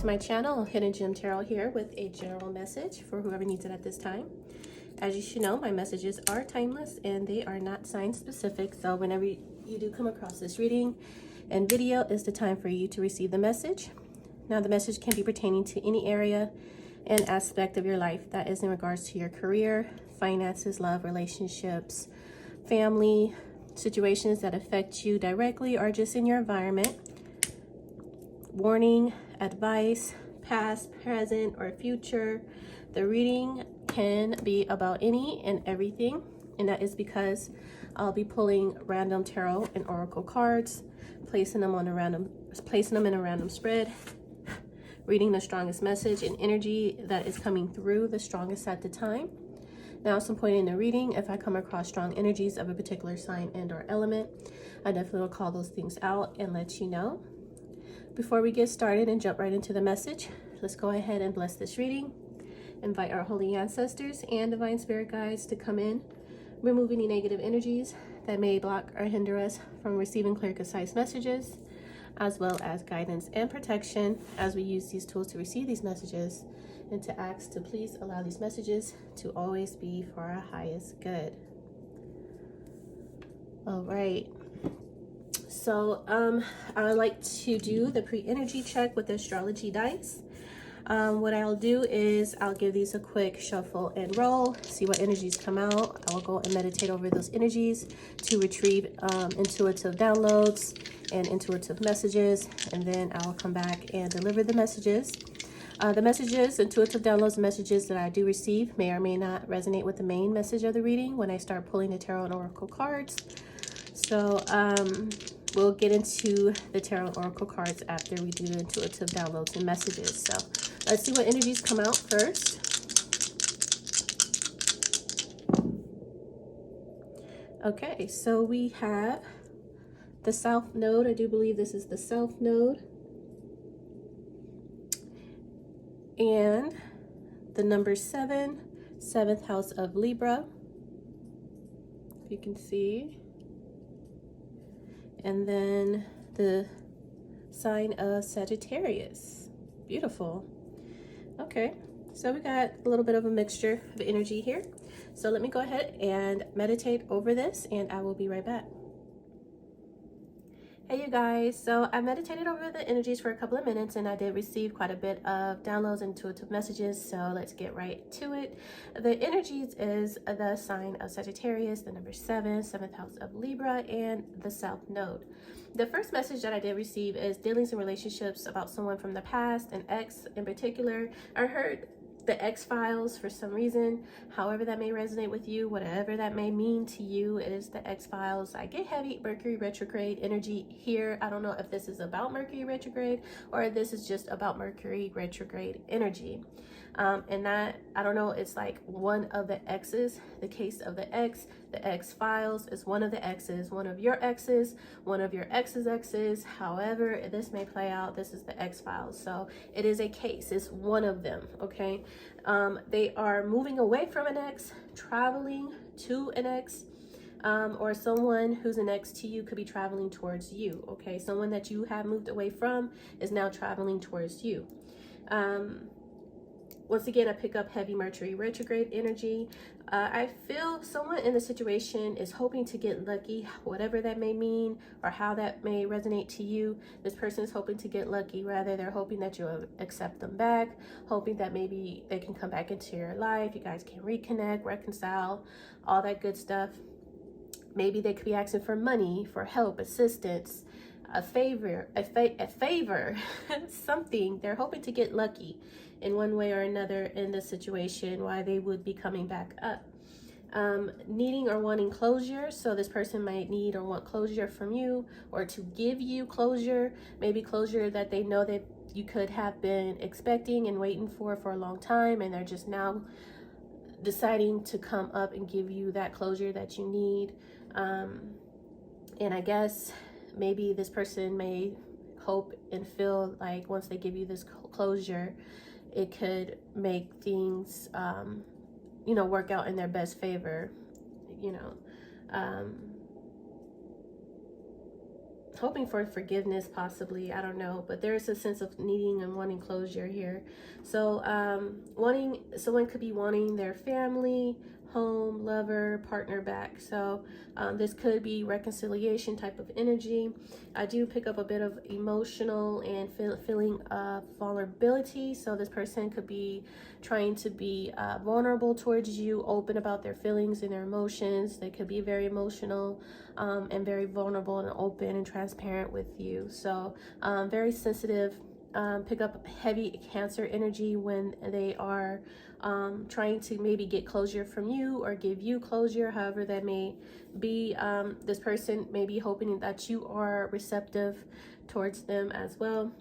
my channel, Hidden Gem Tarot here with a general message for whoever needs it at this time. As you should know, my messages are timeless and they are not sign specific. So whenever you do come across this reading and video, is the time for you to receive the message. Now the message can be pertaining to any area and aspect of your life that is in regards to your career, finances, love, relationships, family, situations that affect you directly or just in your environment. Warning, advice, past, present, or future. The reading can be about any and everything, and that is because I'll be pulling random tarot and oracle cards, placing them in a random spread, reading the strongest message and energy that is coming through the strongest at the time. Now, at some point in the reading, if I come across strong energies of a particular sign and or element, I definitely will call those things out and let you know. Before we get started and jump right into the message, let's go ahead and bless this reading. Invite our holy ancestors and divine spirit guides to come in, remove any negative energies that may block or hinder us from receiving clear, concise messages, as well as guidance and protection as we use these tools to receive these messages, and to ask to please allow these messages to always be for our highest good. All right. So I would like to do the pre-energy check with the astrology dice. What I'll do is I'll give these a quick shuffle and roll, see what energies come out. I will go and meditate over those energies to retrieve intuitive downloads and intuitive messages, and then I'll come back and deliver the messages. The messages, intuitive downloads, messages that I do receive may or may not resonate with the main message of the reading when I start pulling the tarot and oracle cards. So we'll get into the tarot and oracle cards after we do the intuitive downloads and messages. So let's see what energies come out first. Okay, so we have the South Node. I do believe this is the South Node. And the number 7, 7th house of Libra, if you can see. And then the sign of Sagittarius. Beautiful. Okay, so we got a little bit of a mixture of energy here. So let me go ahead and meditate over this, and I will be right back. Hey you guys, so I meditated over the energies for a couple of minutes and I did receive quite a bit of downloads and intuitive messages, so let's get right to it. The energies is the sign of Sagittarius, the number 7, 7th house of Libra, and the South Node. The first message that I did receive is dealings and relationships about someone from the past, an ex in particular. I heard the X-Files for some reason, however that may resonate with you, whatever that may mean to you, it is the X-Files. I get heavy Mercury retrograde energy here. I don't know if this is about Mercury retrograde or if this is just about Mercury retrograde energy. And that, I don't know, it's like one of the X's, the case of the X-Files is one of the X's, one of your exes, one of your ex's exes, however this may play out, this is the X-Files. So it is a case, it's one of them, okay? They are moving away from an ex, traveling to an ex, or someone who's an ex to you could be traveling towards you, okay? Someone that you have moved away from is now traveling towards you. Once again, I pick up heavy Mercury retrograde energy. I feel someone in the situation is hoping to get lucky, whatever that may mean or how that may resonate to you. This person is hoping to get lucky. Rather, they're hoping that you'll accept them back, hoping that maybe they can come back into your life. You guys can reconnect, reconcile, all that good stuff. Maybe they could be asking for money, for help, assistance, a favor, something. They're hoping to get lucky in one way or another in this situation, why they would be coming back up. Needing or wanting closure. So this person might need or want closure from you, or to give you closure, maybe closure that they know that you could have been expecting and waiting for a long time, and they're just now deciding to come up and give you that closure that you need. And I guess maybe this person may hope and feel like once they give you this closure, it could make things, work out in their best favor, hoping for forgiveness, possibly, I don't know, but there's a sense of needing and wanting closure here. So someone could be wanting their family, home, lover, partner back. So this could be reconciliation type of energy. I do pick up a bit of emotional and feeling of vulnerability. So this person could be trying to be vulnerable towards you, open about their feelings and their emotions. They could be very emotional and very vulnerable and open and transparent with you. So very sensitive. Pick up heavy Cancer energy when they are trying to maybe get closure from you or give you closure, however that may be. This person may be hoping that you are receptive towards them as well.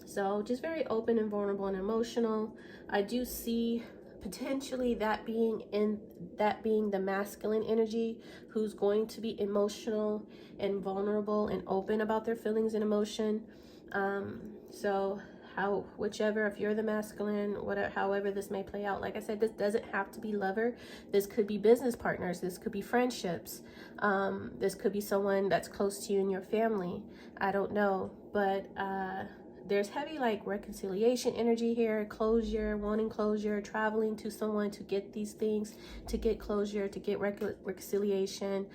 So just very open and vulnerable and emotional. I do see potentially that being the masculine energy, who's going to be emotional and vulnerable and open about their feelings and emotion. So whichever, if you're the masculine, whatever, however this may play out, like I said, this doesn't have to be lover. This could be business partners. This could be friendships. This could be someone that's close to you in your family. I don't know, but there's heavy like reconciliation energy here, closure, wanting closure, traveling to someone to get these things, to get closure, to get reconciliation.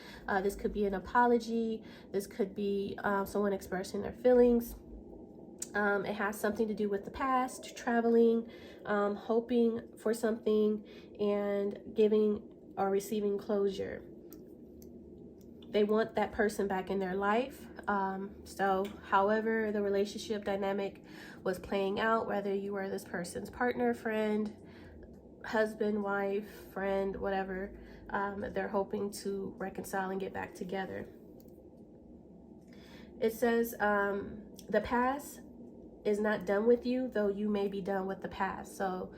This could be an apology. This could be someone expressing their feelings. It has something to do with the past, traveling, hoping for something, and giving or receiving closure. They want that person back in their life. So however the relationship dynamic was playing out, whether you were this person's partner, friend, husband, wife, friend, whatever, they're hoping to reconcile and get back together. It says the past is not done with you, though you may be done with the past. So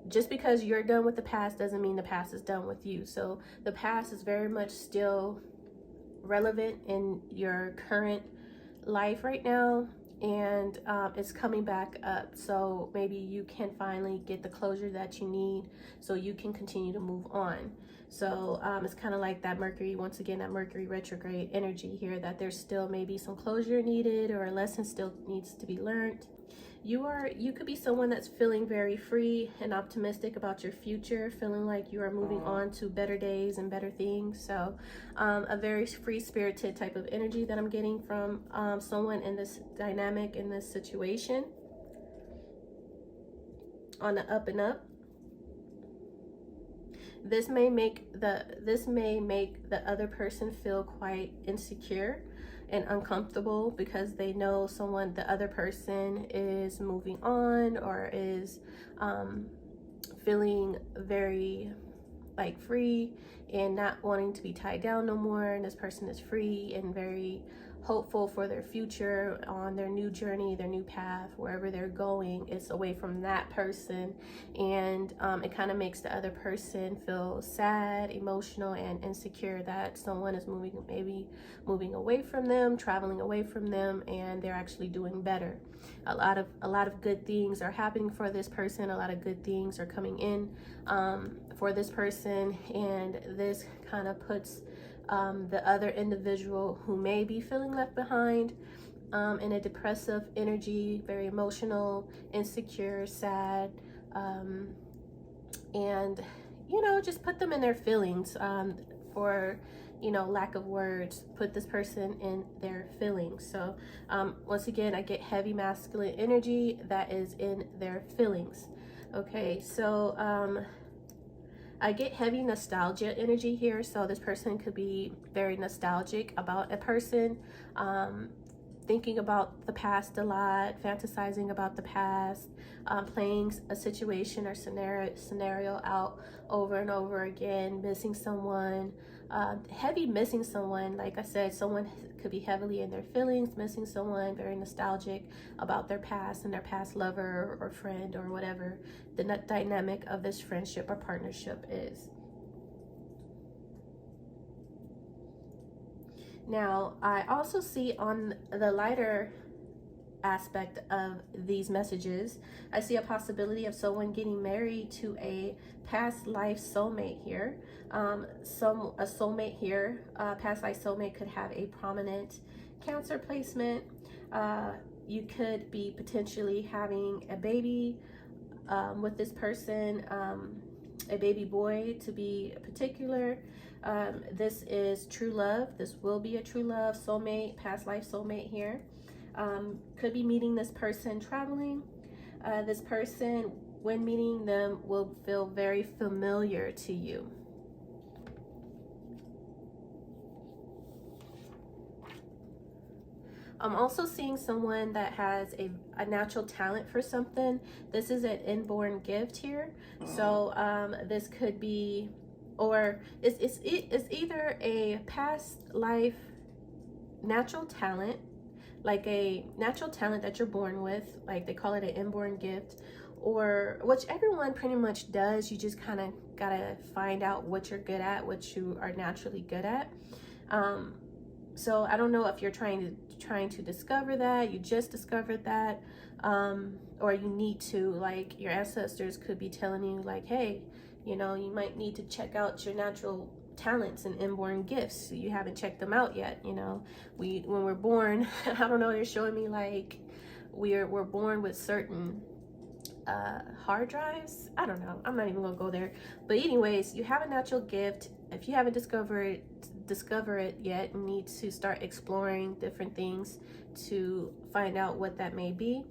just because you're done with the past doesn't mean the past is done with you. So the past is very much still relevant in your current life right now, and it's coming back up. So maybe you can finally get the closure that you need so you can continue to move on. So it's kind of like that Mercury, once again, that Mercury retrograde energy here, that there's still maybe some closure needed or a lesson still needs to be learned. You could be someone that's feeling very free and optimistic about your future, feeling like you are moving on to better days and better things. So a very free-spirited type of energy that I'm getting from someone in this dynamic, in this situation, on the up and up. This may make the other person feel quite insecure and uncomfortable because they know the other person is moving on or is feeling very like free and not wanting to be tied down no more. And this person is free and very hopeful for their future, on their new journey, their new path, wherever they're going. It's away from that person, and it kind of makes the other person feel sad, emotional, and insecure that someone is maybe moving away from them, traveling away from them, and they're actually doing better. A lot of good things are happening for this person. A lot of good things are coming in for this person, and this kind of puts the other individual who may be feeling left behind in a depressive energy, very emotional, insecure, sad, and just put them in their feelings, for lack of words, put this person in their feelings. So once again, I get heavy masculine energy that is in their feelings. Okay, so I get heavy nostalgia energy here. So this person could be very nostalgic about a person, thinking about the past a lot, fantasizing about the past, playing a situation or scenario out over and over again, missing someone, heavy missing someone. Like I said, someone could be heavily in their feelings, missing someone, very nostalgic about their past and their past lover or friend or whatever the dynamic of this friendship or partnership is. Now, I also see on the lighter aspect of these messages, I see a possibility of someone getting married to a past life soulmate here. A soulmate here, past life soulmate could have a prominent Cancer placement. You could be potentially having a baby with this person, a baby boy to be particular. This is true love. This will be a true love, soulmate, past life soulmate here. Could be meeting this person traveling. This person, when meeting them, will feel very familiar to you. I'm also seeing someone that has a natural talent for something. This is an inborn gift here. So this could be, or it's either a past life natural talent, like a natural talent that you're born with, like they call it an inborn gift, or which everyone pretty much does. You just kind of gotta find out what you're good at, what you are naturally good at. So I don't know if you're trying to discover that, you just discovered that, or you need to, like, your ancestors could be telling you, like, hey, you know, you might need to check out your natural talents and inborn gifts. You haven't checked them out yet. You know, when we're born, I don't know, they're showing me like we're born with certain hard drives. I don't know, I'm not even gonna go there, but anyways, you have a natural gift. If you haven't discover it yet, you need to start exploring different things to find out what that may be.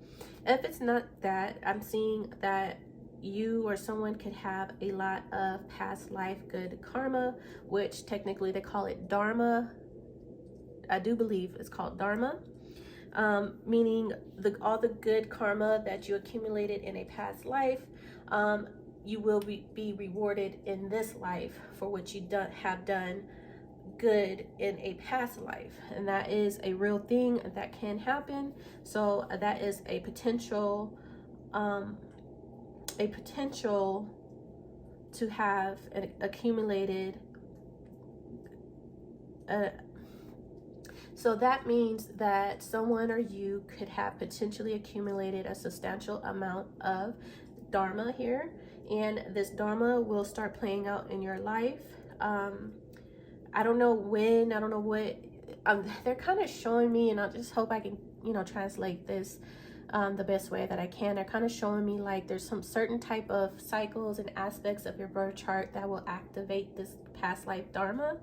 If it's not that, I'm seeing that you or someone could have a lot of past life good karma, which technically they call it dharma. I do believe it's called dharma, meaning all the good karma that you accumulated in a past life, you will be rewarded in this life for what you have done good in a past life. And that is a real thing that can happen. So that is a potential to have an accumulated so that means that someone or you could have potentially accumulated a substantial amount of dharma here, and this dharma will start playing out in your life. I don't know when, I don't know what, they're kind of showing me, and I just hope I can, you know, translate this the best way that I can. They're kind of showing me like there's some certain type of cycles and aspects of your birth chart that will activate this past life dharma.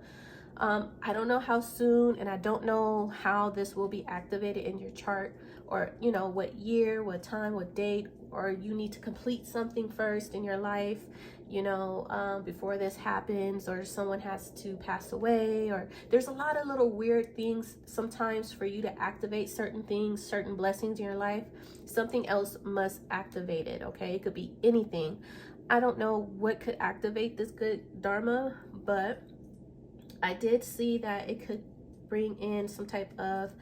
I don't know how soon, and I don't know how this will be activated in your chart, or, you know, what year, what time, what date, or you need to complete something first in your life, you know, before this happens, or someone has to pass away, or there's a lot of little weird things sometimes for you to activate certain things, certain blessings in your life. Something else must activate it, okay? It could be anything. I don't know what could activate this good dharma, but I did see that it could bring in some type of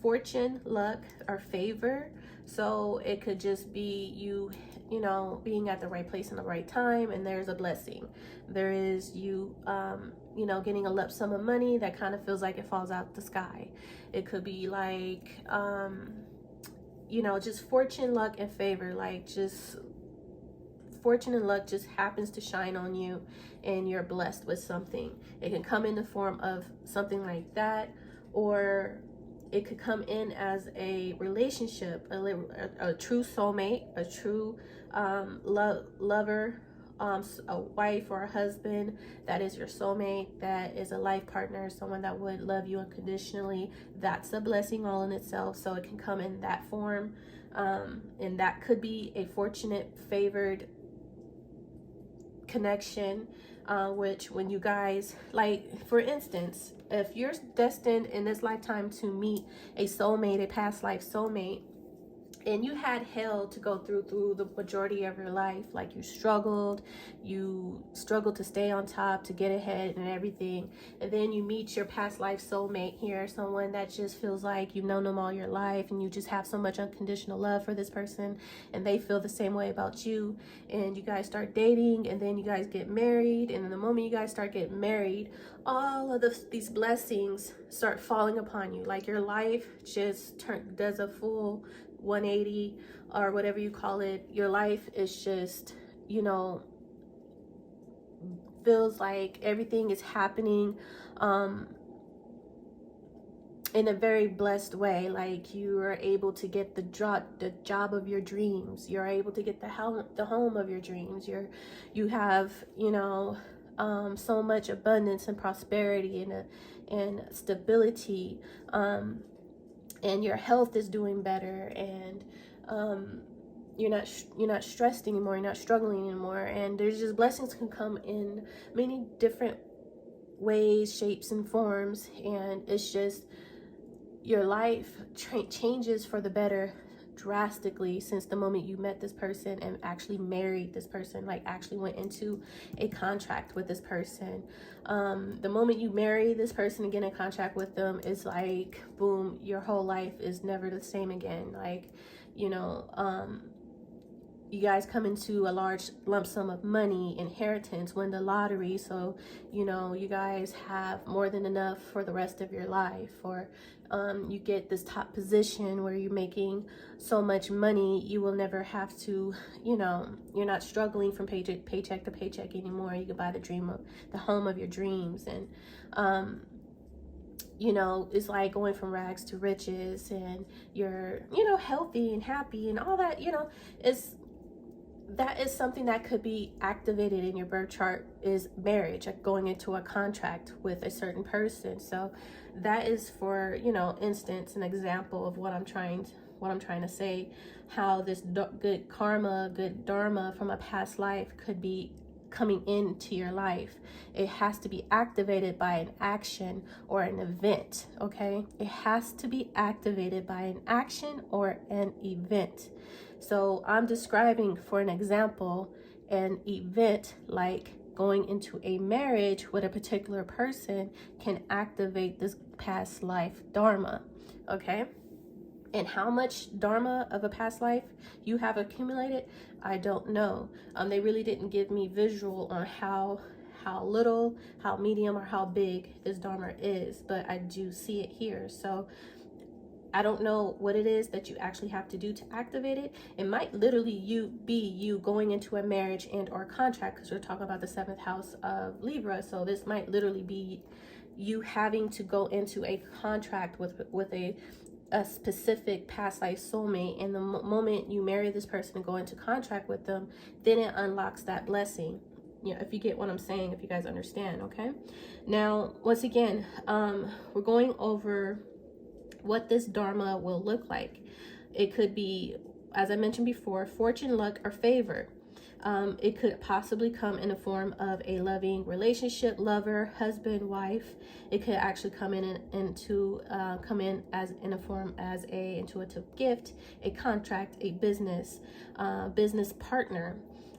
fortune, luck, or favor. So it could just be you know, being at the right place in the right time, and there's a blessing. There is you, you know, getting a lump sum of money that kind of feels like it falls out the sky. It could be like, you know, just fortune, luck, and favor, like just fortune and luck just happens to shine on you and you're blessed with something. It can come in the form of something like that, or it could come in as a relationship, a true soulmate, a true lover, a wife or a husband that is your soulmate, that is a life partner, someone that would love you unconditionally. That's a blessing all in itself. So it can come in that form, and that could be a fortunate, favored connection, which when you guys, like, for instance, if you're destined in this lifetime to meet a soulmate, a past life soulmate, and you had hell to go through the majority of your life, like you struggled to stay on top, to get ahead and everything, and then you meet your past life soulmate here, someone that just feels like you've known them all your life, and you just have so much unconditional love for this person, and they feel the same way about you, and you guys start dating, and then you guys get married, and then the moment you guys start getting married, all of these blessings start falling upon you. Like your life just does a full 180, or whatever you call it. Your life is just, you know, feels like everything is happening in a very blessed way. Like you are able to get the job of your dreams. You're able to get the home of your dreams. You have, you know, so much abundance and prosperity and stability, and your health is doing better, and you're not stressed anymore. You're not struggling anymore, and there's just blessings can come in many different ways, shapes, and forms, and it's just your life changes for the better drastically since the moment you met this person and actually married this person, like actually went into a contract with this person. The moment you marry this person and get in contract with them, it's like boom, your whole life is never the same again. Like, you know, you guys come into a large lump sum of money, inheritance, win the lottery, so you know you guys have more than enough for the rest of your life. Or you get this top position where you're making so much money you will never have to, you know, you're not struggling from paycheck to paycheck anymore. You can buy the home of your dreams. And you know, it's like going from rags to riches, and you're, you know, healthy and happy and all that. You know, that is something that could be activated in your birth chart, is marriage, like going into a contract with a certain person. So that is, for, you know, instance, an example of what I'm trying to say, how this good karma, good dharma from a past life could be coming into your life. It has to be activated by an action or an event. Okay, it has to be activated by an action or an event. So I'm describing, for an example, an event like going into a marriage with a particular person can activate this past life dharma. Okay, and how much dharma of a past life you have accumulated, I don't know. They really didn't give me visual on how little, how medium, or how big this dharma is, but I do see it here. So I don't know what it is that you actually have to do to activate it. It might literally be you going into a marriage and or contract, because we're talking about the 7th house of Libra. So this might literally be you having to go into a contract with a specific past life soulmate. And the moment you marry this person and go into contract with them, then it unlocks that blessing. You know, if you get what I'm saying, if you guys understand. Okay, now once again, we're going over what this dharma will look like. It could be, as I mentioned before, fortune, luck, or favor. It could possibly come in the form of a loving relationship, lover, husband, wife. It could actually come in as in a form as a intuitive gift, a contract, a business partner,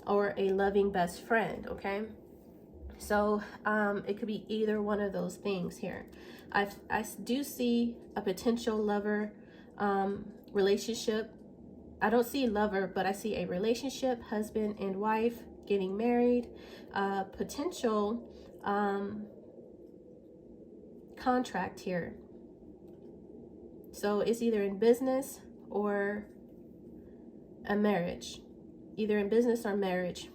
or a loving best friend. Okay, so it could be either one of those things here. I do see a potential lover relationship. I don't see lover, but I see a relationship, husband and wife getting married, potential contract here. So it's either in business or a marriage. Either in business or marriage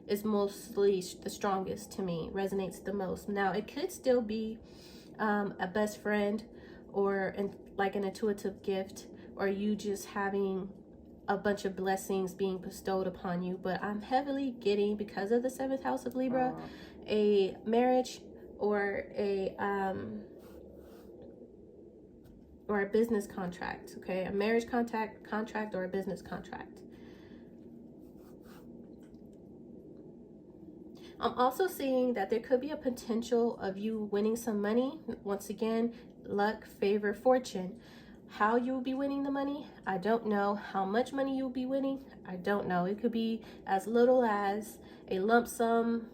is mostly the strongest to me, resonates the most. Now it could still be a best friend, or like an intuitive gift, or you just having a bunch of blessings being bestowed upon you. But I'm heavily getting, because of the 7th house of Libra, a marriage or a business contract. Okay, a marriage contract or a business contract. I'm also seeing that there could be a potential of you winning some money. Once again, luck, favor, fortune. How you will be winning the money, I don't know. How much money you will be winning, I don't know. It could be as little as a lump sum,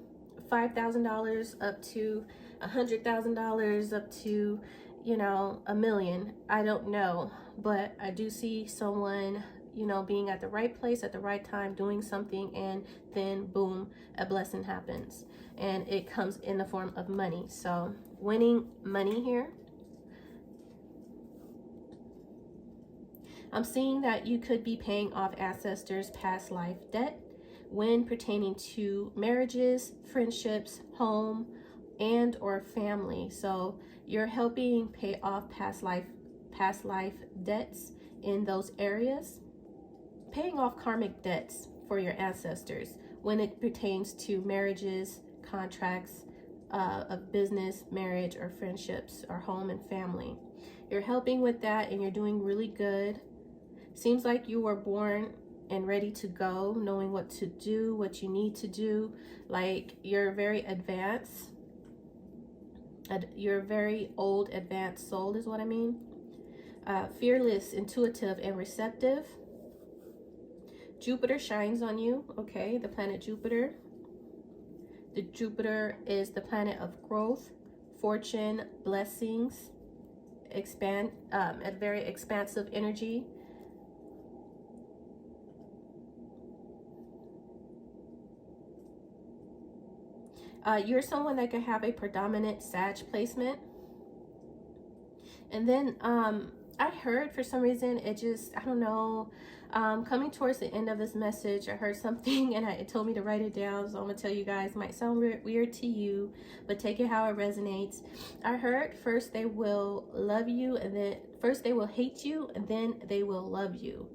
$5,000 up to $100,000 up to, you know, $1 million. I don't know, but I do see someone, you know, being at the right place at the right time, doing something, and then boom, a blessing happens, and it comes in the form of money. So winning money here. I'm seeing that you could be paying off ancestors' past life debt when pertaining to marriages, friendships, home, and or family. So you're helping pay off past life debts in those areas, paying off karmic debts for your ancestors when it pertains to marriages, contracts, of business, marriage, or friendships, or home and family. You're helping with that, and you're doing really good. Seems like you were born and ready to go, knowing what to do, what you need to do. Like, you're very advanced. You're a very old, advanced soul is what I mean. Fearless, intuitive, and receptive. Jupiter shines on you, okay? The planet Jupiter. The Jupiter is the planet of growth, fortune, blessings, a very expansive energy. You're someone that could have a predominant Sag placement. And then I heard, for some reason, it just, I don't know, coming towards the end of this message, I heard something and it told me to write it down. So I'm going to tell you guys, it might sound weird to you, but take it how it resonates. I heard first they will love you, and then first they will hate you, and then they will love you.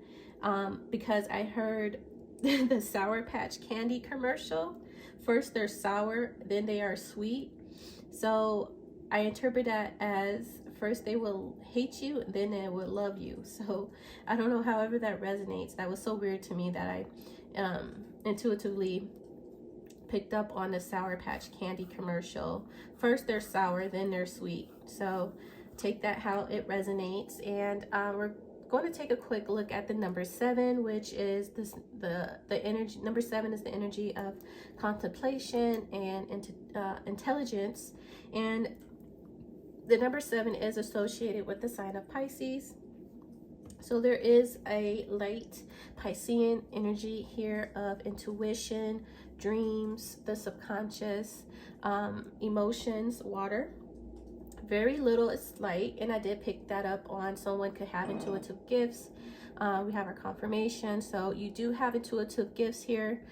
Because I heard the Sour Patch Candy commercial. First they're sour, then they are sweet. So I interpret that as first they will hate you, and then they will love you. So I don't know, however that resonates. That was so weird to me that I intuitively picked up on the Sour Patch Candy commercial. First they're sour, then they're sweet. So take that how it resonates. And we're going to take a quick look at the number 7, which is the energy. Number 7 is the energy of contemplation and intelligence. And the number 7 is associated with the sign of Pisces. So there is a light Piscean energy here of intuition, dreams, the subconscious, emotions, water. Very little is light, and I did pick that up on someone could have intuitive gifts. We have our confirmation, so you do have intuitive gifts here,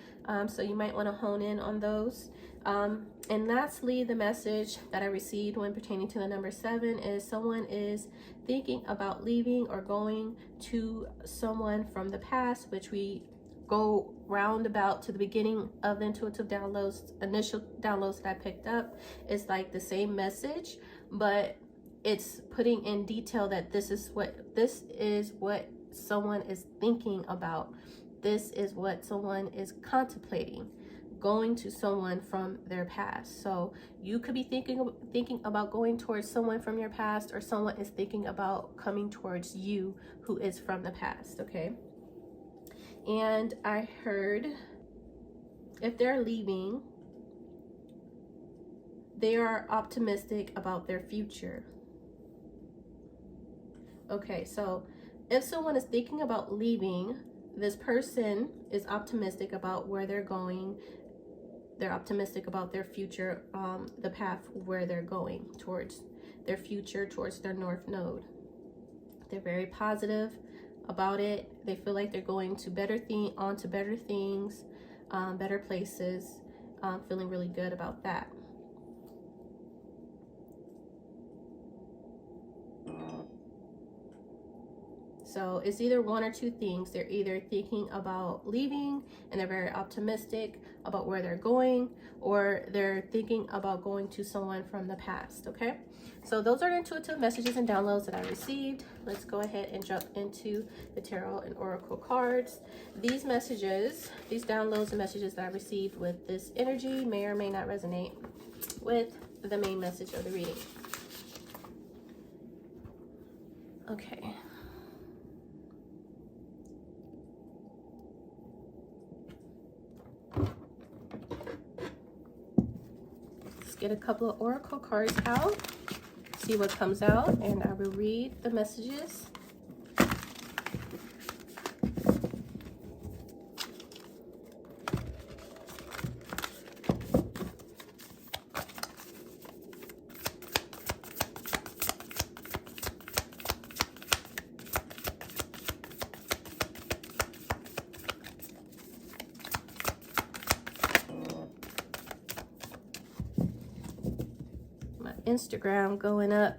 so you might want to hone in on those. And lastly, the message that I received when pertaining to the number 7 is someone is thinking about leaving or going to someone from the past, which we go roundabout to the beginning of the intuitive downloads. Initial downloads that I picked up is like the same message, but it's putting in detail that this is what someone is thinking about. This is what someone is contemplating, going to someone from their past. So you could be thinking about going towards someone from your past, or someone is thinking about coming towards you who is from the past, okay? And I heard if they're leaving, they are optimistic about their future. Okay, so if someone is thinking about leaving, this person is optimistic about where they're going. They're optimistic about their future, the path where they're going towards their future, towards their north node. They're very positive about it. They feel like they're going to better things, better places, feeling really good about that. So it's either one or two things. They're either thinking about leaving and they're very optimistic about where they're going, or they're thinking about going to someone from the past, okay? So those are the intuitive messages and downloads that I received. Let's go ahead and jump into the tarot and oracle cards. These messages, these downloads and messages that I received with this energy may or may not resonate with the main message of the reading. Okay. Get a couple of oracle cards out, see what comes out, and I will read the messages. Instagram going up.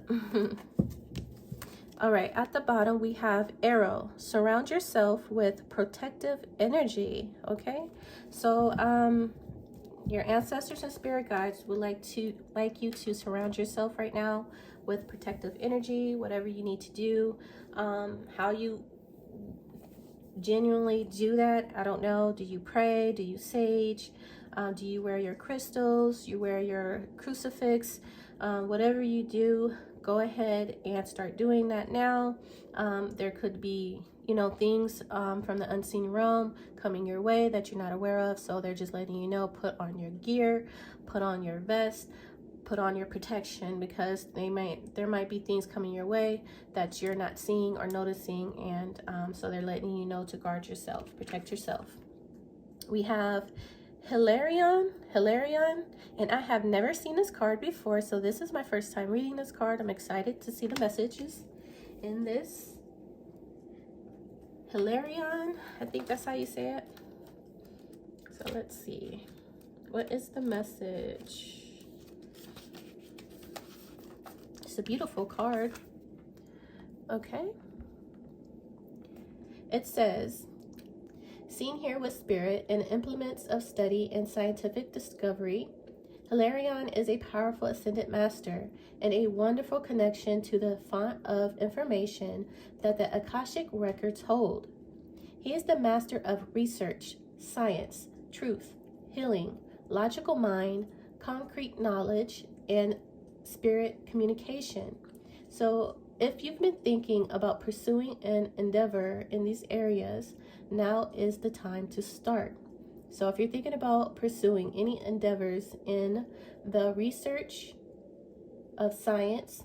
All right, at the bottom we have arrow. Surround yourself with protective energy. Okay, so your ancestors and spirit guides would like you to surround yourself right now with protective energy. Whatever you need to do, how you genuinely do that, I don't know. Do you pray? Do you sage? Do you wear your crystals? You wear your crucifix? Whatever you do, go ahead and start doing that now. There could be, you know, things from the unseen realm coming your way that you're not aware of. So they're just letting you know, put on your gear, put on your vest, put on your protection, because there might be things coming your way that you're not seeing or noticing. And so they're letting you know to guard yourself, protect yourself. We have Hilarion, and I have never seen this card before, so this is my first time reading this card. I'm excited to see the messages in this. Hilarion, I think that's how you say it. So let's see, what is the message? It's a beautiful card. Okay, it says, seen here with spirit and implements of study and scientific discovery, Hilarion is a powerful ascended master and a wonderful connection to the font of information that the Akashic records hold. He is the master of research, science, truth, healing, logical mind, concrete knowledge, and spirit communication. So if you've been thinking about pursuing an endeavor in these areas, now is the time to start. So if you're thinking about pursuing any endeavors in the research of science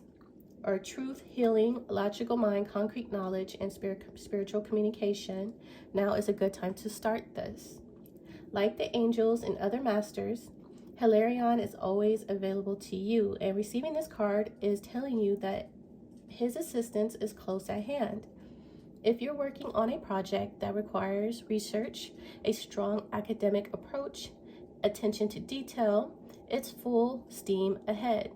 or truth, healing, logical mind, concrete knowledge, and spiritual communication, now is a good time to start this. Like the angels and other masters, Hilarion is always available to you, and receiving this card is telling you that his assistance is close at hand. If you're working on a project that requires research, a strong academic approach, attention to detail, it's full steam ahead.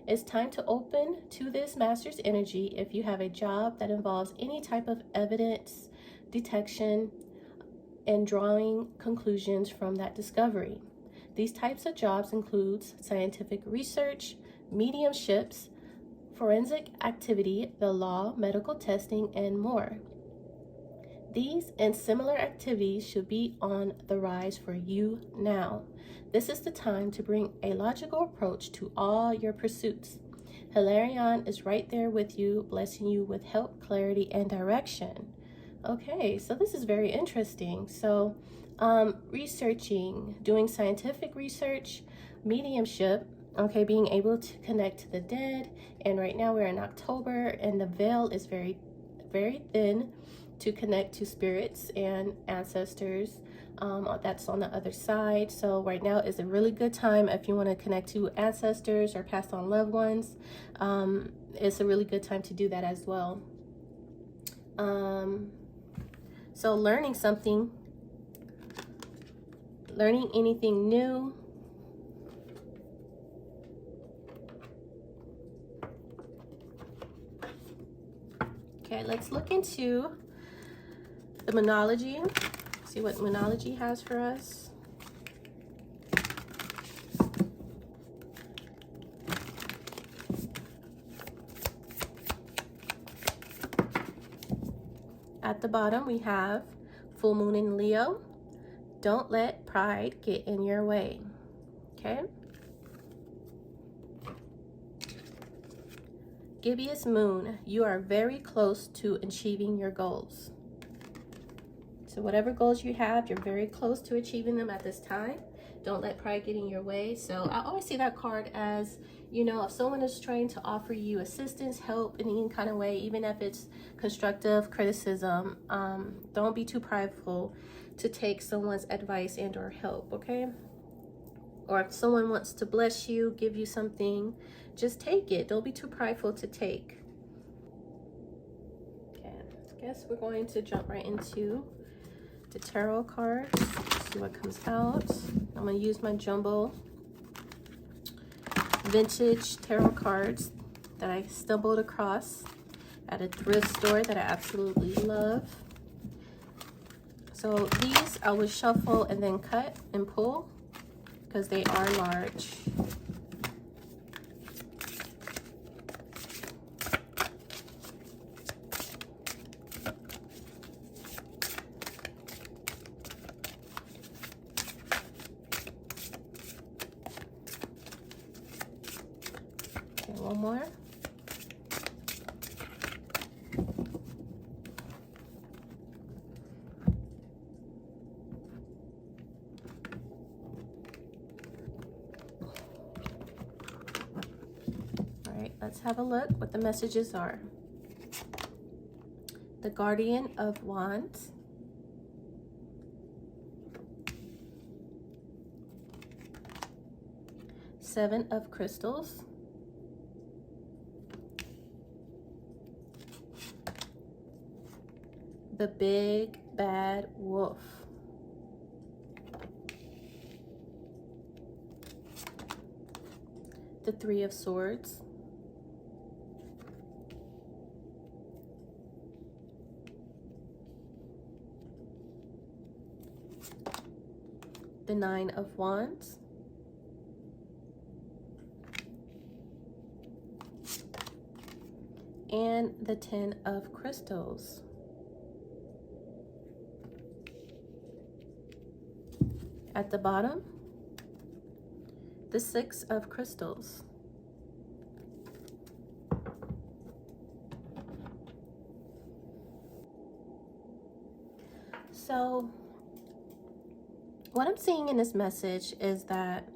It's time to open to this master's energy if you have a job that involves any type of evidence, detection, and drawing conclusions from that discovery. These types of jobs include scientific research, mediumships, forensic activity, the law, medical testing, and more. These and similar activities should be on the rise for you now. This is the time to bring a logical approach to all your pursuits. Hilarion is right there with you, blessing you with help, clarity, and direction. Okay, so this is very interesting. So researching, doing scientific research, mediumship, okay, being able to connect to the dead. And right now we're in October and the veil is very, very thin to connect to spirits and ancestors. That's on the other side. So right now is a really good time if you want to connect to ancestors or passed on loved ones. It's a really good time to do that as well. So learning something, learning anything new. Okay, let's look into the numerology. See what numerology has for us. At the bottom, we have full moon in Leo. Don't let pride get in your way. Okay. Gibbous moon, you are very close to achieving your goals. So whatever goals you have, you're very close to achieving them at this time. Don't let pride get in your way. So I always see that card as, you know, if someone is trying to offer you assistance, help in any kind of way, even if it's constructive criticism, don't be too prideful to take someone's advice and or help, okay? Or if someone wants to bless you, give you something, just take it. Don't be too prideful to take. Okay, I guess we're going to jump right into the tarot cards, see what comes out. I'm going to use my jumbo vintage tarot cards that I stumbled across at a thrift store that I absolutely love. So these I would shuffle and then cut and pull because they are large. Okay, one more. Let's have a look what the messages are. The Guardian of Wands. Seven of Crystals. The Big Bad Wolf. The Three of Swords. The Nine of Wands. And the Ten of Crystals. At the bottom, the Six of Crystals. So what I'm seeing in this message is that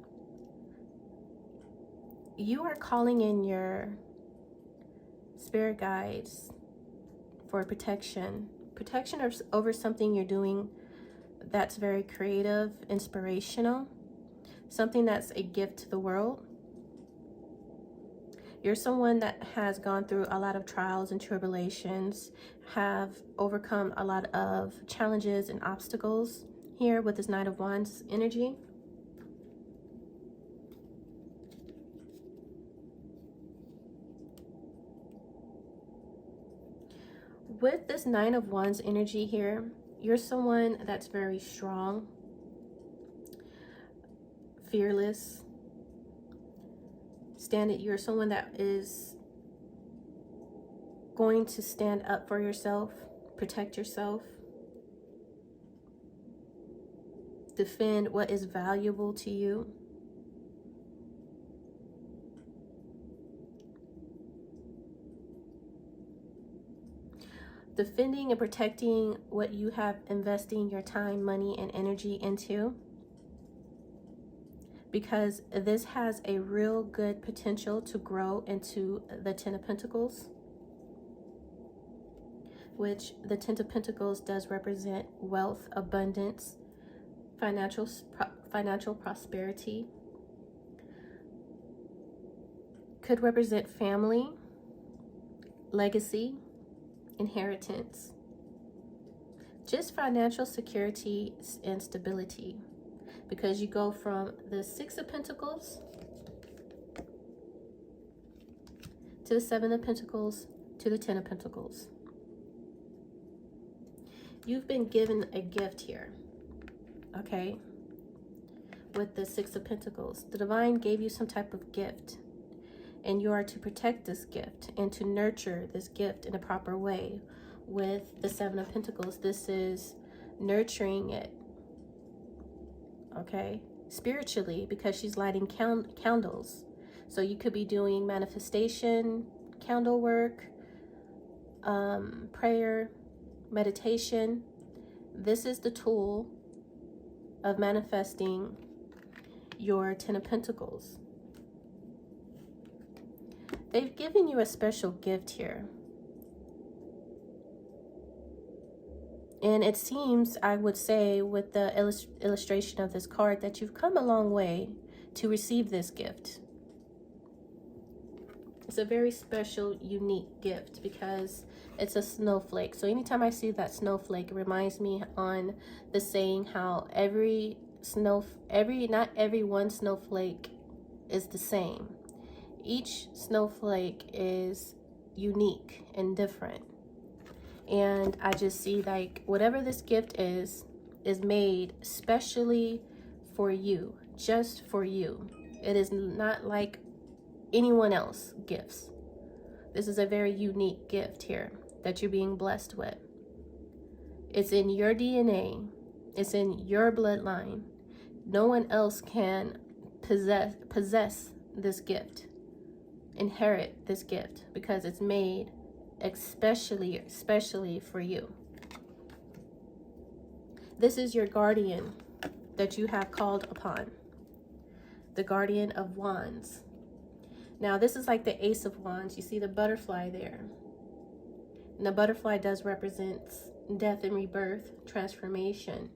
you are calling in your spirit guides for protection over something you're doing that's very creative, inspirational, something that's a gift to the world. You're someone that has gone through a lot of trials and tribulations, have overcome a lot of challenges and obstacles here with this Knight of Wands energy. With this Nine of Wands energy here, you're someone that's very strong, fearless, you're someone that is going to stand up for yourself, protect yourself, defend what is valuable to you. Defending and protecting what you have investing your time, money, and energy into, because this has a real good potential to grow into the Ten of Pentacles, which the Ten of Pentacles does represent wealth, abundance, financial prosperity. Could represent family, legacy, inheritance, just financial security and stability, because you go from the Six of Pentacles to the Seven of Pentacles to the Ten of Pentacles. You've been given a gift here, okay? With the Six of Pentacles, the divine gave you some type of gift, and you are to protect this gift and to nurture this gift in a proper way. With the Seven of Pentacles, this is nurturing it, okay, spiritually, because she's lighting candles. So you could be doing manifestation, candle work, prayer, meditation. This is the tool of manifesting your Ten of Pentacles. They've given you a special gift here. And it seems, I would say, with the illustration of this card, that you've come a long way to receive this gift. It's a very special, unique gift because it's a snowflake. So anytime I see that snowflake, it reminds me on the saying how not every one snowflake is the same. Each snowflake is unique and different. And I just see like whatever this gift is made specially for you, just for you. It is not like anyone else gifts. This is a very unique gift here that you're being blessed with. It's in your DNA. It's in your bloodline. No one else can possess this gift, inherit this gift, because it's made especially for you. This is your guardian that you have called upon, the guardian of wands. Now this is like the Ace of Wands. You see the butterfly there, and the butterfly does represent death and rebirth, transformation,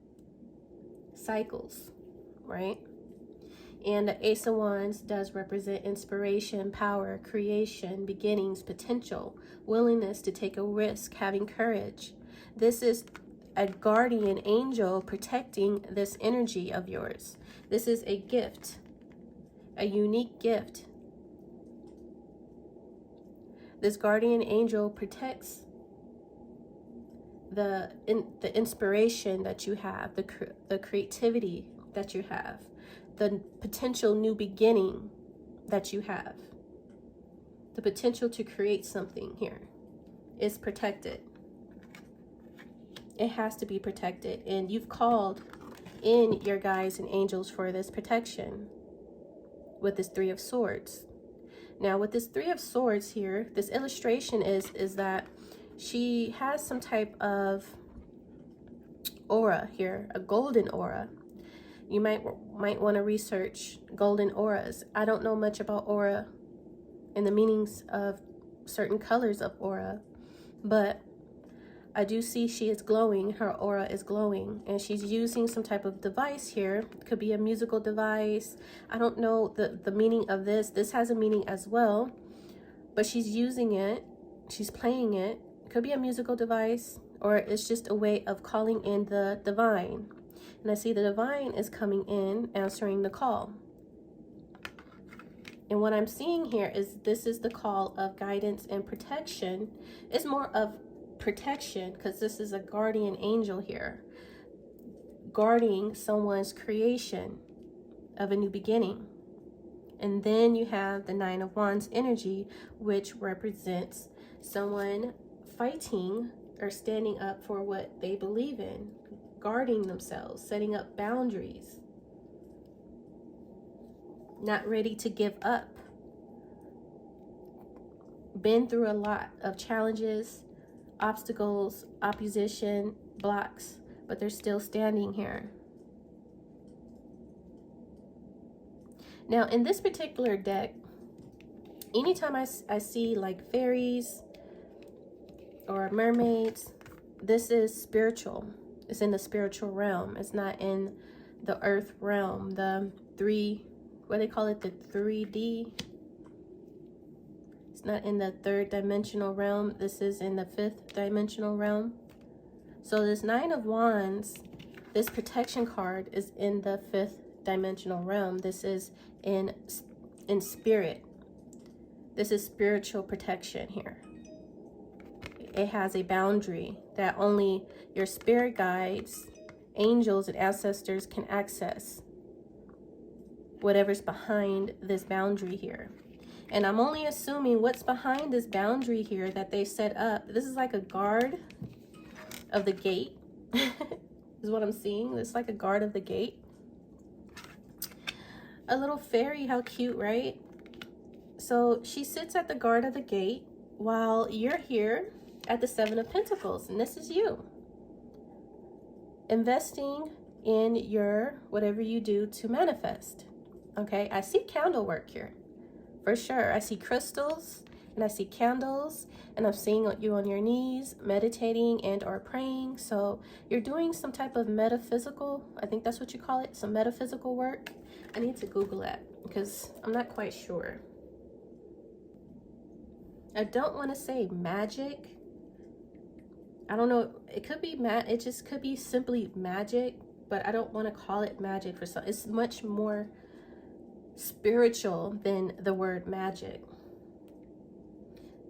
cycles, right? And the Ace of Wands does represent inspiration, power, creation, beginnings, potential, willingness to take a risk, having courage. This is a guardian angel protecting this energy of yours. This is a gift, a unique gift. This guardian angel protects the inspiration that you have, the creativity that you have, the potential new beginning that you have. The potential to create something here is protected. It has to be protected, and you've called in your guides and angels for this protection with this Three of Swords. Now with this Three of Swords here, this illustration is that she has some type of aura here, a golden aura. You might want to research golden auras. I don't know much about aura and the meanings of certain colors of aura, but I do see she is glowing. Her aura is glowing, and she's using some type of device here. It could be a musical device. I don't know the meaning of this. This has a meaning as well, but she's using it. She's playing it. It could be a musical device, or it's just a way of calling in the divine. And I see the divine is coming in, answering the call. And what I'm seeing here is this is the call of guidance and protection. It's more of protection, because this is a guardian angel here, guarding someone's creation of a new beginning. And then you have the Nine of Wands energy, which represents someone fighting or standing up for what they believe in, guarding themselves, setting up boundaries, not ready to give up. Been through a lot of challenges, obstacles, opposition, blocks, but they're still standing here. Now in this particular deck, anytime I see like fairies or mermaids, this is spiritual. It's in the spiritual realm. It's not in the earth realm, the what do they call it, the 3D. It's not in the third dimensional realm. This is in the fifth dimensional realm. So this Nine of Wands, this protection card, is in the fifth dimensional realm. This is in spirit. This is spiritual protection here. It has a boundary that only your spirit guides, angels, and ancestors can access. Whatever's behind this boundary here. And I'm only assuming what's behind this boundary here that they set up. This is like a guard of the gate, is what I'm seeing. It's like a guard of the gate. A little fairy, how cute, right? So she sits at the guard of the gate while you're here at the Seven of Pentacles, and this is you. Investing in your, whatever you do to manifest. Okay, I see candle work here. For sure. I see crystals and I see candles, and I'm seeing you on your knees meditating and or praying. So you're doing some type of metaphysical, I think that's what you call it, some metaphysical work. I need to Google that because I'm not quite sure. I don't want to say magic. I don't know. It could be it just could be simply magic, but I don't want to call it magic for some. It's much more spiritual than the word magic.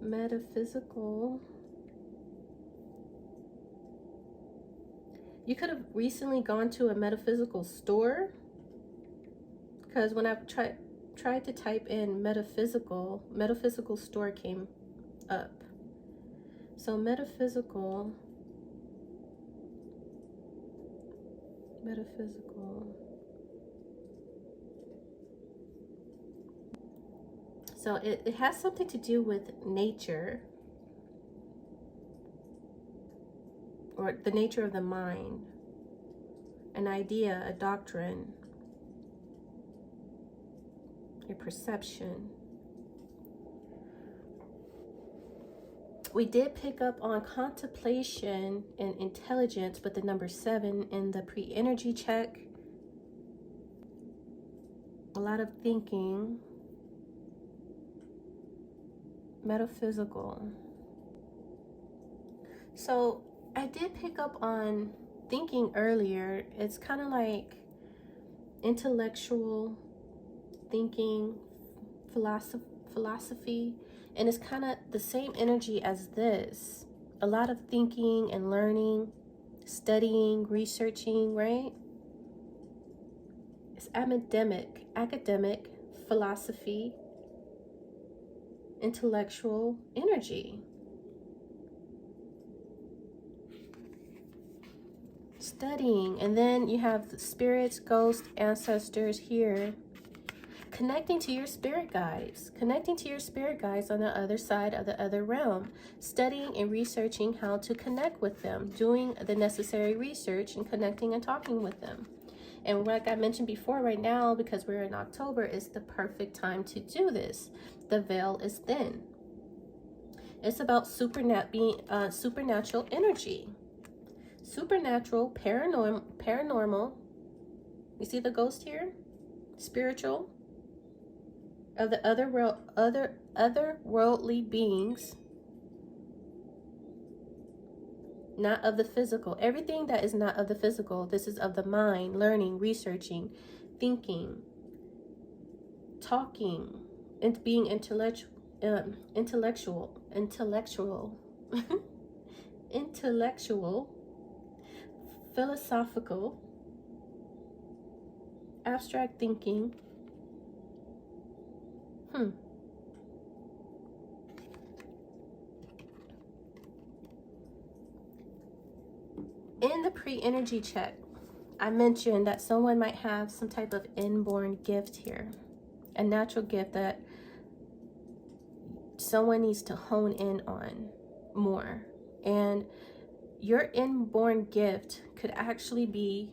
Metaphysical. You could have recently gone to a metaphysical store, because when I tried to type in metaphysical store came up. So metaphysical. So it has something to do with nature, or the nature of the mind, an idea, a doctrine, your perception. We did pick up on contemplation and intelligence with the number 7 in the pre-energy check. A lot of thinking. Metaphysical. So I did pick up on thinking earlier. It's kind of like intellectual thinking, philosophy, and it's kind of the same energy as this. A lot of thinking and learning, studying, researching, right? It's academic, philosophy, intellectual energy. Studying, and then you have spirits, ghosts, ancestors here. Connecting to your spirit guides. Connecting to your spirit guides on the other side of the other realm. Studying and researching how to connect with them. Doing the necessary research and connecting and talking with them. And like I mentioned before, right now, because we're in October, is the perfect time to do this. The veil is thin. It's about supernatural energy. Supernatural, paranormal. You see the ghost here? Spiritual. Of the otherworldly beings. Not of the physical. Everything that is not of the physical. This is of the mind, learning, researching, thinking, talking, and being intellectual, philosophical, abstract thinking. In the pre-energy check, I mentioned that someone might have some type of inborn gift here, a natural gift that someone needs to hone in on more. And your inborn gift could actually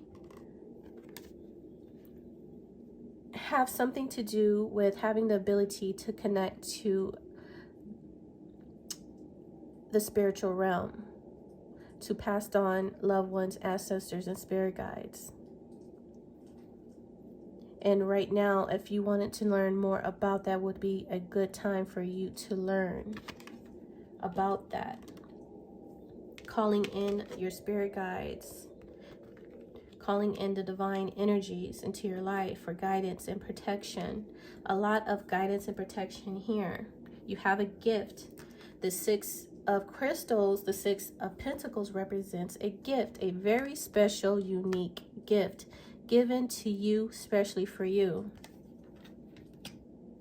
have something to do with having the ability to connect to the spiritual realm, to passed on loved ones, ancestors, and spirit guides. And right now, if you wanted to learn more about that, would be a good time for you to learn about that. Calling in your spirit guides, calling in the divine energies into your life for guidance and protection. A lot of guidance and protection here. You have a gift. The 6 of crystals, the 6 of pentacles represents a gift, a very special, unique gift given to you, especially for you.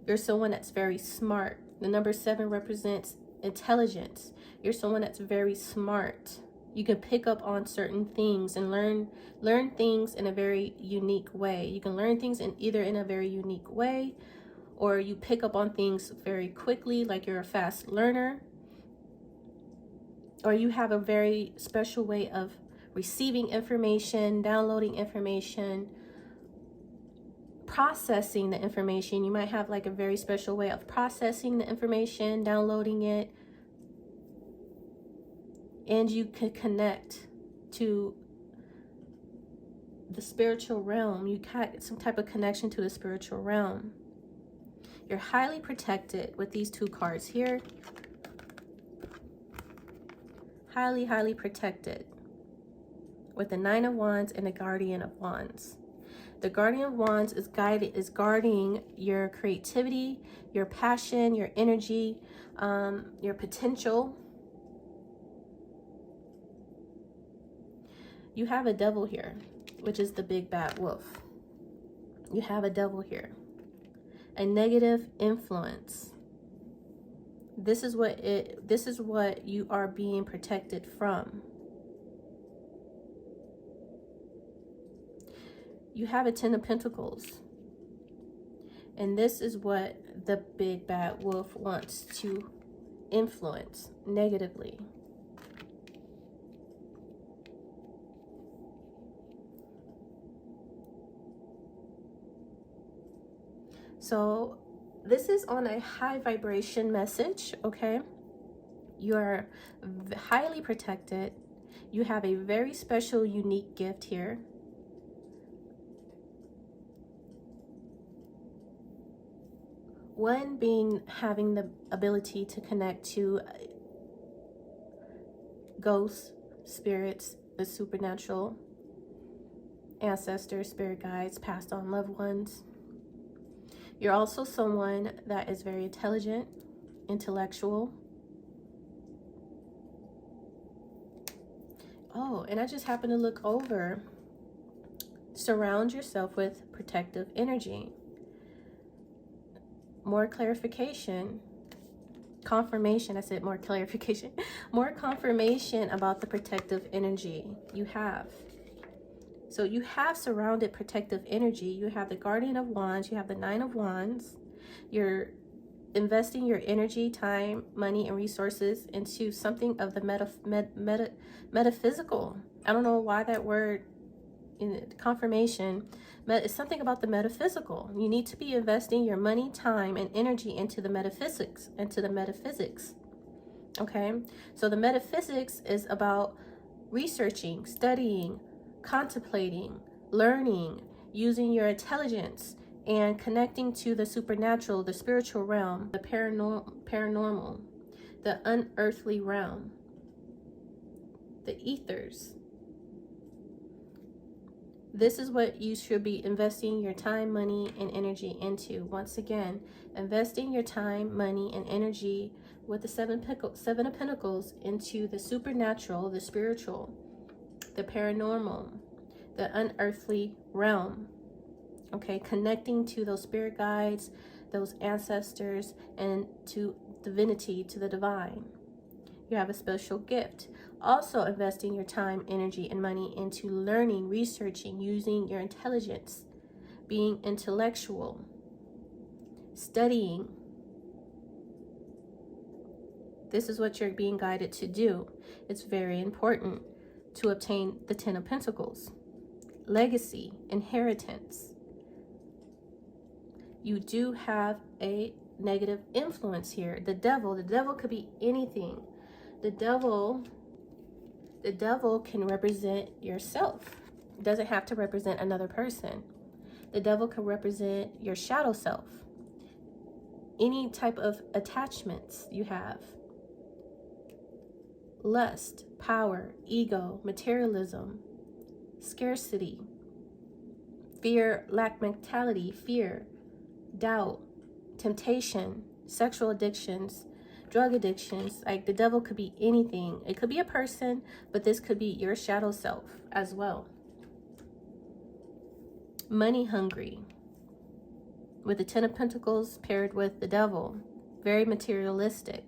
You're someone that's very smart. The number 7 represents intelligence. You're someone that's very smart. You can pick up on certain things and learn things in a very unique way. You can learn things either in a very unique way, or you pick up on things very quickly, like you're a fast learner. Or you have a very special way of receiving information, downloading information, processing the information. You might have like a very special way of processing the information, downloading it. And you could connect to the spiritual realm. You got some type of connection to the spiritual realm. You're highly protected with these 2 cards here. Highly protected with the 9 of Wands and the Guardian of Wands. The Guardian of Wands is guarding your creativity, your passion, your energy, your potential. You have a devil here, which is the big bad wolf. You have a devil here. A negative influence. This is what you are being protected from. You have a 10 of Pentacles. And this is what the big bad wolf wants to influence negatively. So this is on a high vibration message, okay? You're highly protected. You have a very special, unique gift here. One being having the ability to connect to ghosts, spirits, the supernatural, ancestors, spirit guides, passed on loved ones. You're also someone that is very intelligent, intellectual. Oh, and I just happened to look over. Surround yourself with protective energy. More clarification, confirmation, I said more clarification, more confirmation about the protective energy you have. So you have surrounded protective energy. You have the Guardian of Wands, you have the 9 of Wands. You're investing your energy, time, money, and resources into something of the metaphysical. I don't know why that word in confirmation. It's something about the metaphysical. You need to be investing your money, time, and energy into the metaphysics, okay? So the metaphysics is about researching, studying, contemplating, learning, using your intelligence, and connecting to the supernatural, the spiritual realm, the paranormal, the unearthly realm, the ethers. This is what you should be investing your time, money, and energy into. Once again, investing your time, money, and energy with the Seven of Pentacles into the supernatural, the spiritual, the paranormal, the unearthly realm. Okay, connecting to those spirit guides, those ancestors, and to divinity, to the divine. You have a special gift. Also investing your time, energy, and money into learning, researching, using your intelligence, being intellectual, studying. This is what you're being guided to do. It's very important to obtain the 10 of Pentacles. Legacy, inheritance. You do have a negative influence here. The devil could be anything. The devil can represent yourself. It doesn't have to represent another person. The devil can represent your shadow self. Any type of attachments you have. Lust, power, ego, materialism, scarcity, fear, lack mentality, fear, doubt, temptation, sexual addictions, drug addictions. Like the devil could be anything. It could be a person, but this could be your shadow self as well. Money hungry with the 10 of Pentacles paired with the devil. Very materialistic.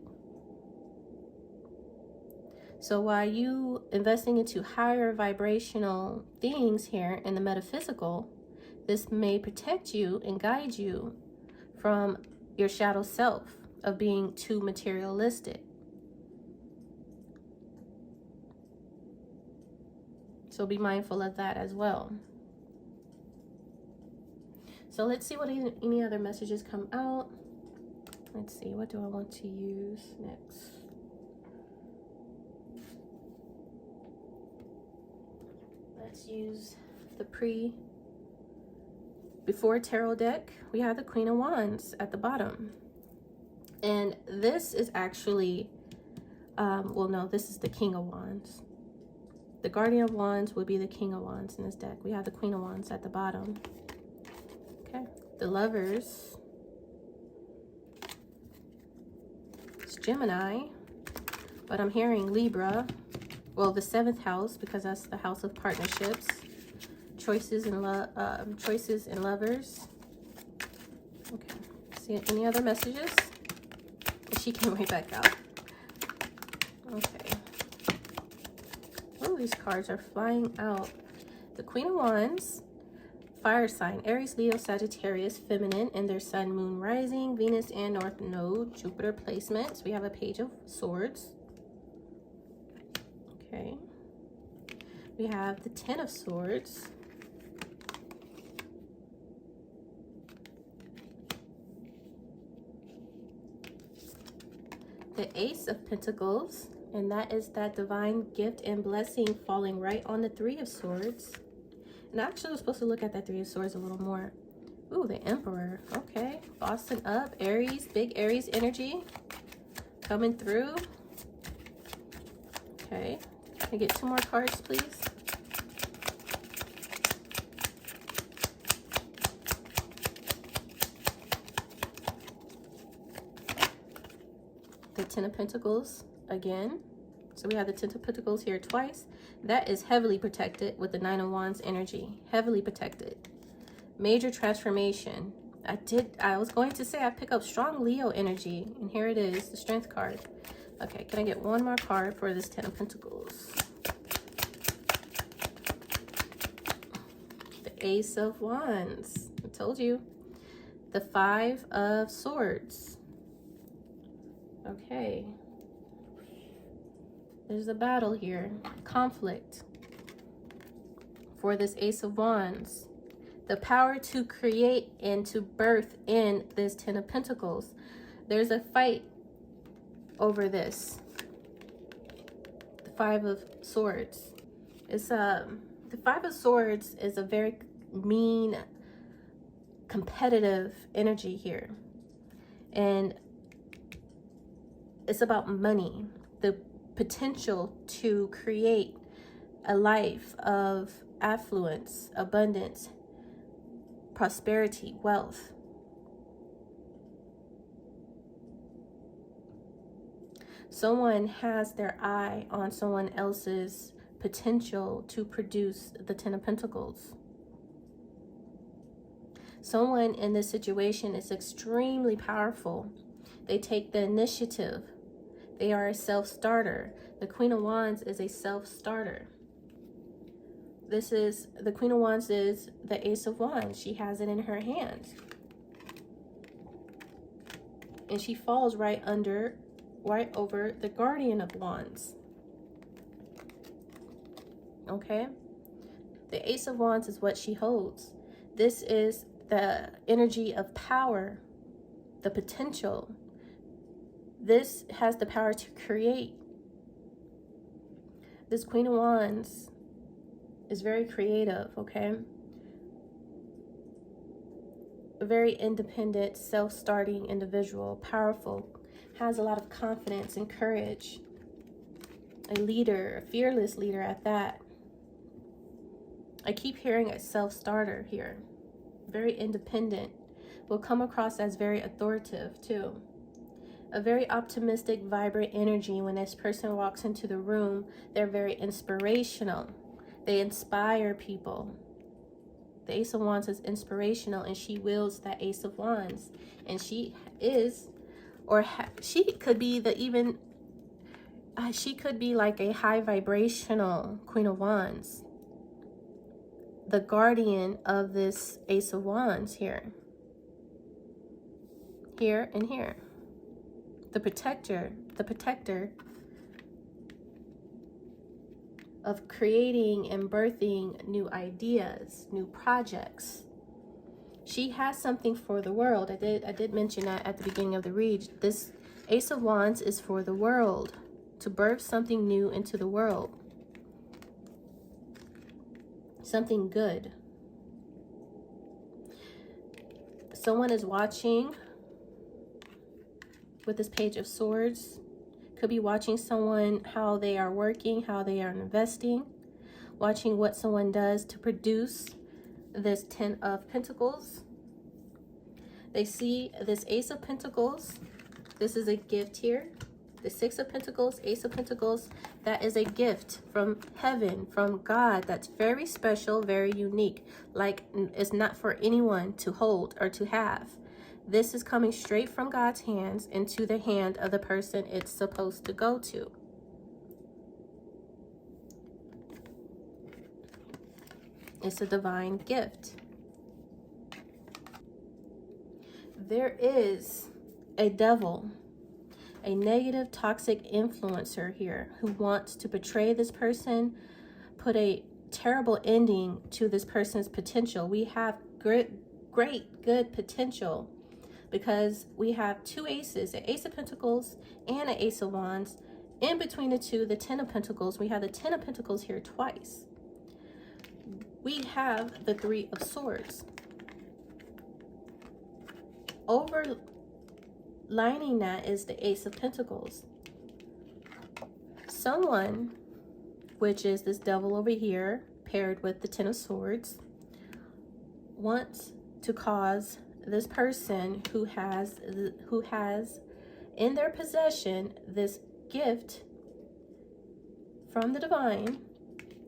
So while you investing into higher vibrational things here in the metaphysical, this may protect you and guide you from your shadow self of being too materialistic. So be mindful of that as well. So let's see what any other messages come out. Let's see, what do I want to use next? Let's use the before tarot deck. We have the Queen of Wands at the bottom. And this is actually, well, no, this is the King of Wands. The Guardian of Wands would be the King of Wands in this deck. We have the Queen of Wands at the bottom. Okay. The Lovers. It's Gemini. But I'm hearing Libra. Well, the 7th house, because that's the house of partnerships. Choices and lovers. Okay. See any other messages? She came right back out. Okay. Oh, these cards are flying out. The Queen of Wands, fire sign, Aries, Leo, Sagittarius, feminine, and their sun, moon, rising, Venus, and North Node, Jupiter placements. We have a Page of Swords. Okay. We have the 10 of Swords. The Ace of Pentacles, and that is that divine gift and blessing falling right on the 3 of Swords. And actually, I was supposed to look at that 3 of Swords a little more. Ooh, the Emperor. Okay. Bossing up. Aries. Big Aries energy. Coming through. Okay. Can I get 2 more cards, please? The 10 of Pentacles again. So we have the 10 of Pentacles here twice. That is heavily protected with the 9 of Wands energy. Heavily protected. Major transformation. I was going to say I pick up strong Leo energy. And here it is, the Strength card. Okay, can I get 1 more card for this 10 of Pentacles? The Ace of Wands. I told you. The 5 of Swords. Okay. There's a battle here. Conflict. For this Ace of Wands. The power to create and to birth in this 10 of Pentacles. There's a fight over this. The 5 of Swords. It's the 5 of Swords is a very mean, competitive energy here. And it's about money. The potential to create a life of affluence, abundance, prosperity, wealth. Someone has their eye on someone else's potential to produce the 10 of Pentacles. Someone in this situation is extremely powerful. They take the initiative. They are a self-starter. The Queen of Wands is a self-starter. The Queen of Wands is the Ace of Wands. She has it in her hands. And she falls right over the Guardian of Wands. Okay? The Ace of Wands is what she holds. This is the energy of power, the potential. This has the power to create. This Queen of Wands is very creative, okay? A very independent, self-starting individual, powerful, has a lot of confidence and courage. A leader, a fearless leader at that. I keep hearing a self-starter here. Very independent. Will come across as very authoritative too. A very optimistic, vibrant energy. When this person walks into the room, they're very inspirational. They inspire people. The Ace of Wands is inspirational, and she wields that Ace of Wands. And she is, or she could be she could be like a high vibrational Queen of Wands. The guardian of this Ace of Wands here. Here and here. The protector of creating and birthing new ideas, new projects. She has something for the world. I did mention that at the beginning of the read. This Ace of Wands is for the world, to birth something new into the world. Something good. Someone is watching with this Page of Swords. Could be watching someone, how they are working, how they are investing. watching what someone does to produce this 10 of Pentacles. They see this Ace of Pentacles. This is a gift here. The 6 of Pentacles, Ace of Pentacles, that is a gift from heaven, from God. That's very special, very unique. Like, it's not for anyone to hold or to have. This is coming straight from God's hands into the hand of the person it's supposed to go to. It's a divine gift. There is a devil, a negative, toxic influencer here who wants to betray this person, put a terrible ending to this person's potential. We have great, good potential because we have 2 aces, an Ace of Pentacles and an Ace of Wands. In between the two, the 10 of Pentacles, we have the 10 of Pentacles here twice. We have the 3 of Swords. Overlining that is the Ace of Pentacles. Someone, which is this devil over here, paired with the 10 of Swords, wants to cause this person who has in their possession this gift from the divine.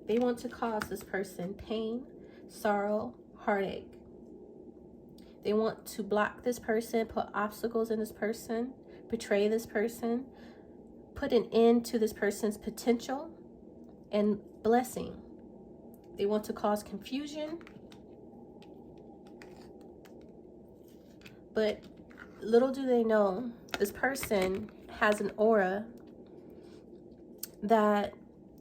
They want to cause this person pain, sorrow, heartache. They want to block this person, put obstacles in this person, betray this person, put an end to this person's potential and blessing. They want to cause confusion. But little do they know, this person has an aura that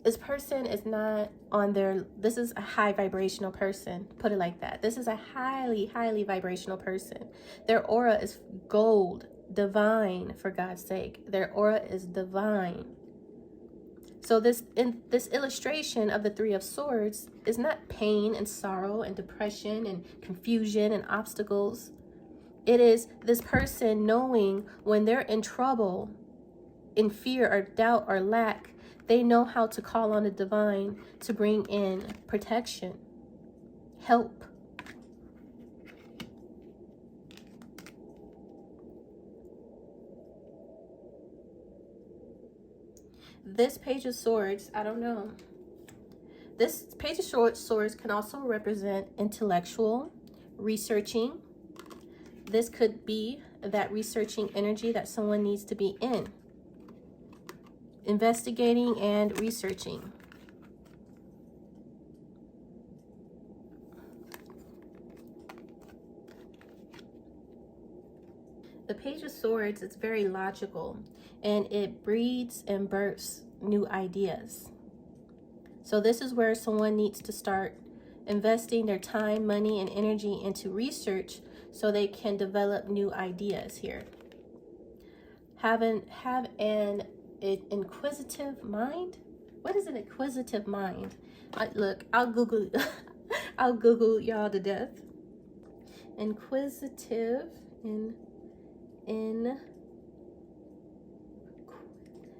this person is not on their, this is a high vibrational person, put it like that. This is a highly vibrational person. Their aura is gold, divine, for God's sake. Their aura is divine. So this illustration of the 3 of Swords is not pain and sorrow and depression and confusion and obstacles. It is this person knowing when they're in trouble, in fear or doubt or lack, they know how to call on the divine to bring in protection, help. This Page of Swords, I don't know. This Page of Swords can also represent intellectual, researching. This could be that researching energy that someone needs to be in. Investigating and researching. The Page of Swords is very logical and it breeds and births new ideas. So this is where someone needs to start investing their time, money, and energy into research so they can develop new ideas here. Have an inquisitive mind. What is an inquisitive mind? Look, I'll Google I'll Google y'all to death. Inquisitive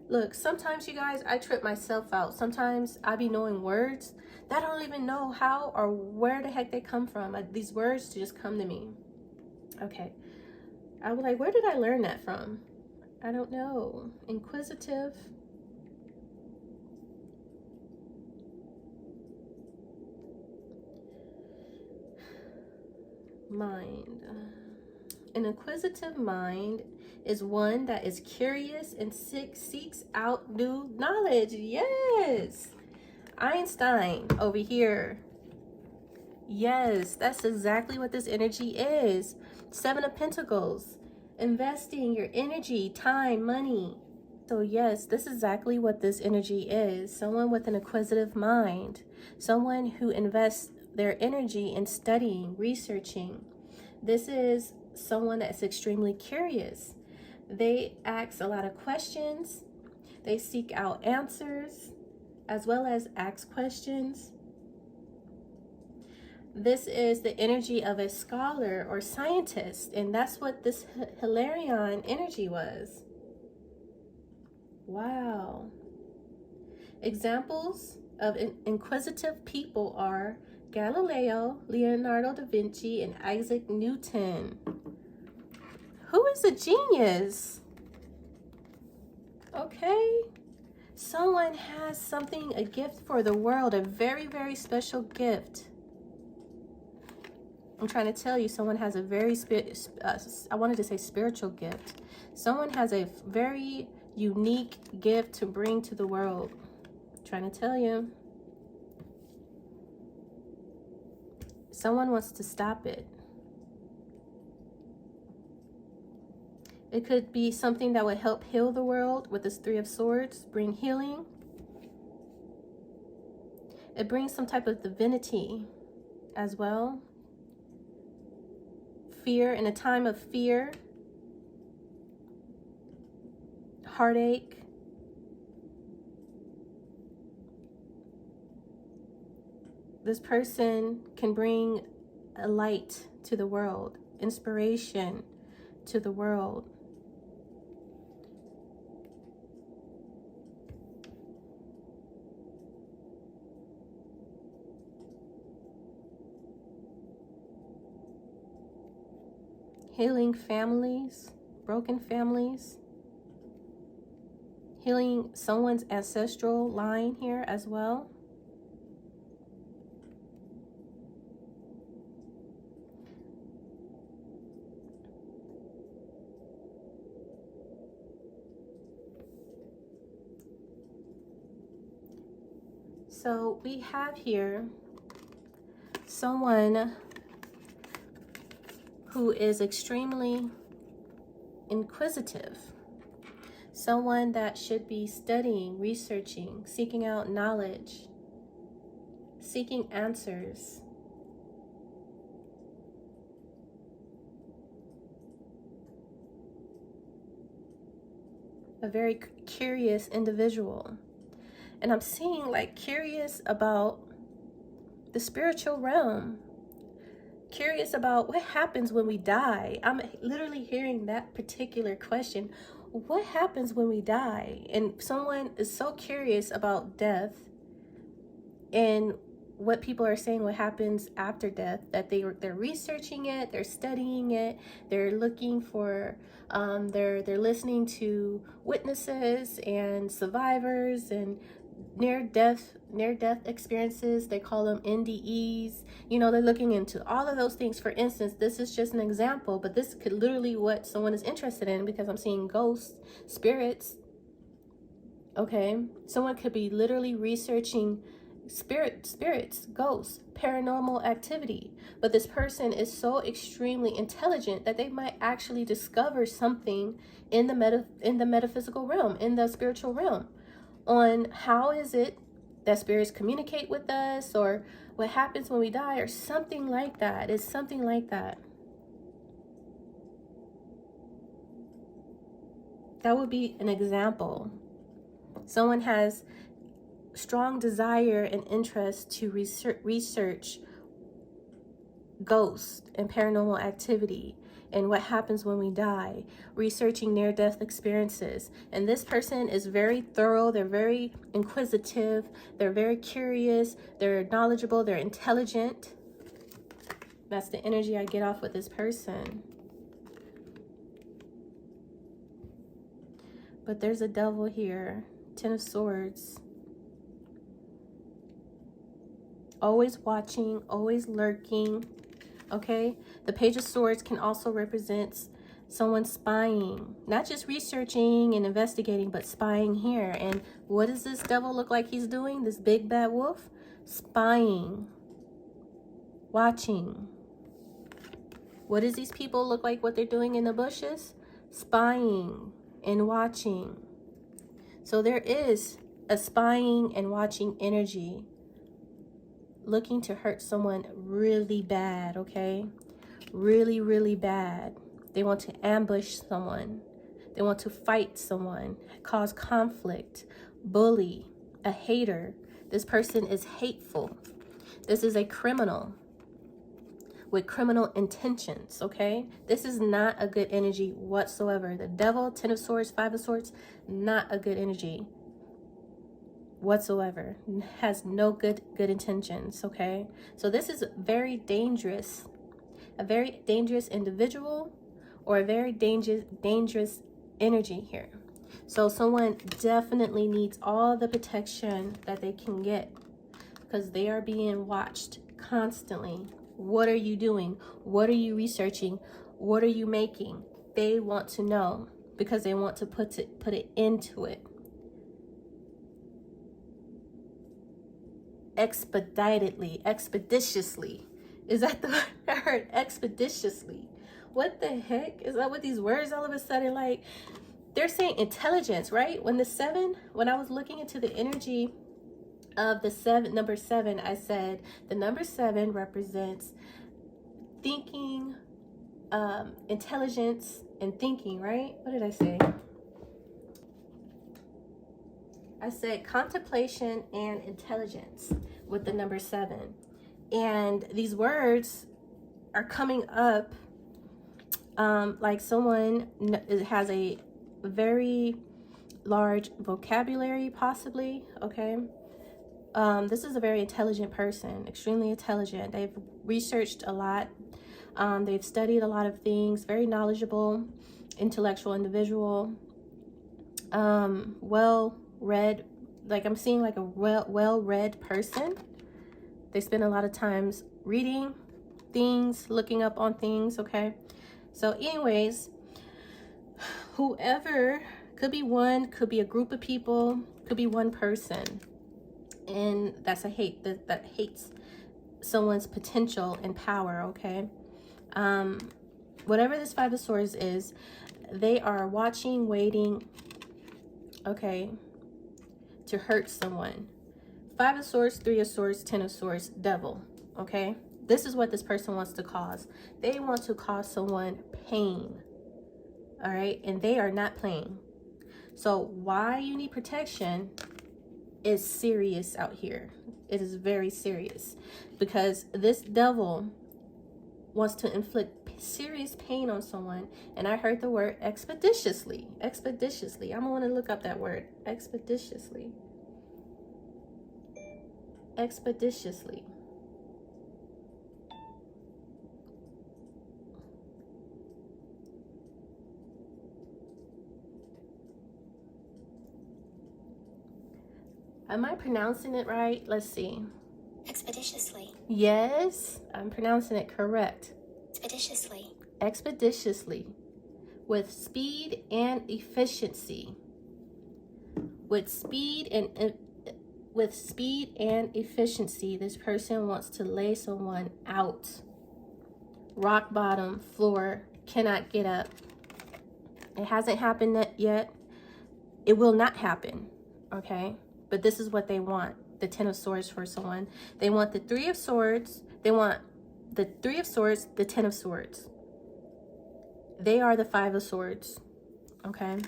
look, sometimes you guys, I trip myself out. Sometimes I be knowing words that I don't even know how or where the heck they come from. These words just come to me. Okay, I was like, where did I learn that from? I don't know. Inquisitive. Mind. An inquisitive mind is one that is curious and seeks out new knowledge. Yes. Einstein over here. Yes, that's exactly what this energy is. 7 of Pentacles. Investing your energy, time, money. So yes, this is exactly what this energy is. Someone with an inquisitive mind. Someone who invests their energy in studying, researching. This is someone that's extremely curious. They ask a lot of questions. They seek out answers as well as ask questions. This is the energy of a scholar or scientist, and that's what this Hilarion energy was. Wow. Examples of inquisitive people are Galileo, Leonardo da Vinci, and Isaac Newton. Who is a genius? Okay. Someone has something, a gift for the world, a very, very special gift. I'm trying to tell you, someone has a very, I wanted to say spiritual gift. Someone has a very unique gift to bring to the world. I'm trying to tell you. Someone wants to stop it. It could be something that would help heal the world with this Three of Swords, bring healing. It brings some type of divinity as well. Fear, in a time of fear, heartache. This person can bring a light to the world, inspiration to the world. Healing families, broken families. Healing someone's ancestral line here as well. So we have here someone who is extremely inquisitive. Someone that should be studying, researching, seeking out knowledge, seeking answers. A very curious individual. And I'm seeing like curious about the spiritual realm. Curious about what happens when we die. I'm literally hearing that particular question. What happens when we die? And someone is so curious about death and what people are saying what happens after death, that they're researching it, they're studying it, they're looking for they're listening to witnesses and survivors and near-death experiences. They call them NDEs. You know, they're looking into all of those things. For instance, this is just an example, but this could literally what someone is interested in, because I'm seeing ghosts, spirits. Okay, someone could be literally researching spirits, ghosts, paranormal activity, but this person is so extremely intelligent that they might actually discover something in the metaphysical realm, in the spiritual realm, on how is it that spirits communicate with us, or what happens when we die, or something like that. It's something like that. That would be an example. Someone has strong desire and interest to research ghosts and paranormal activity and what happens when we die, researching near-death experiences. And this person is very thorough, they're very inquisitive, they're very curious, they're knowledgeable, they're intelligent. That's the energy I get off with this person. But there's a devil here, 10 of Swords. Always watching, always lurking. Okay, the Page of Swords can also represent someone spying, not just researching and investigating, but spying here. And what does this devil look like he's doing? This big bad wolf? Spying, watching. What does these people look like, what they're doing in the bushes? Spying and watching. So there is a spying and watching energy, looking to hurt someone really bad, okay? Really, really bad. They want to ambush someone. They want to fight someone, cause conflict, bully, a hater. This person is hateful. This is a criminal with criminal intentions, okay? This is not a good energy whatsoever. The devil, 10 of Swords, 5 of Swords, not a good energy. whatsoever, has no good intentions. Okay, so this is very dangerous, a very dangerous individual, or a very dangerous energy here. So someone definitely needs all the protection that they can get, because they are being watched constantly. What are you doing? What are you researching? What are you making? They want to know, because they want to put it into it expeditiously. Is that the word I heard? Expeditiously. What the heck? Is that what these words all of a sudden, like, they're saying intelligence, right? When I was looking into the energy of the number seven, I said the number seven represents thinking, intelligence and thinking, right? What did I say? I said contemplation and intelligence with the number seven. And these words are coming up like someone has a very large vocabulary, possibly. Okay. This is a very intelligent person, extremely intelligent. They've researched a lot. They've studied a lot of things, very knowledgeable, intellectual individual, well-read, like I'm seeing like a well-read person. They spend a lot of times reading things, looking up on things. Okay, so anyways, whoever, could be one, could be a group of people, could be one person, and that's a hate that hates someone's potential and power. Okay, whatever this Five of Swords is, they are watching, waiting, okay, to hurt someone. Five of Swords, Three of Swords, Ten of Swords, Devil. Okay, this is what this person wants to cause. They want to cause someone pain. All right, and they are not playing. So why you need protection is serious out here. It is very serious, because this devil wants to inflict serious pain on someone. And I heard the word expeditiously. Expeditiously. I'm going to look up that word. Expeditiously. Expeditiously. Am I pronouncing it right? Let's see. Expeditiously. Yes, I'm pronouncing it correct. Expeditiously. Expeditiously. With speed and efficiency. With speed and efficiency, this person wants to lay someone out. Rock bottom, floor, cannot get up. It hasn't happened yet. It will not happen. Okay? But this is what they want. The Ten of Swords for someone. They want the Three of Swords. They want the Three of Swords, the Ten of Swords. They are the Five of Swords. Okay?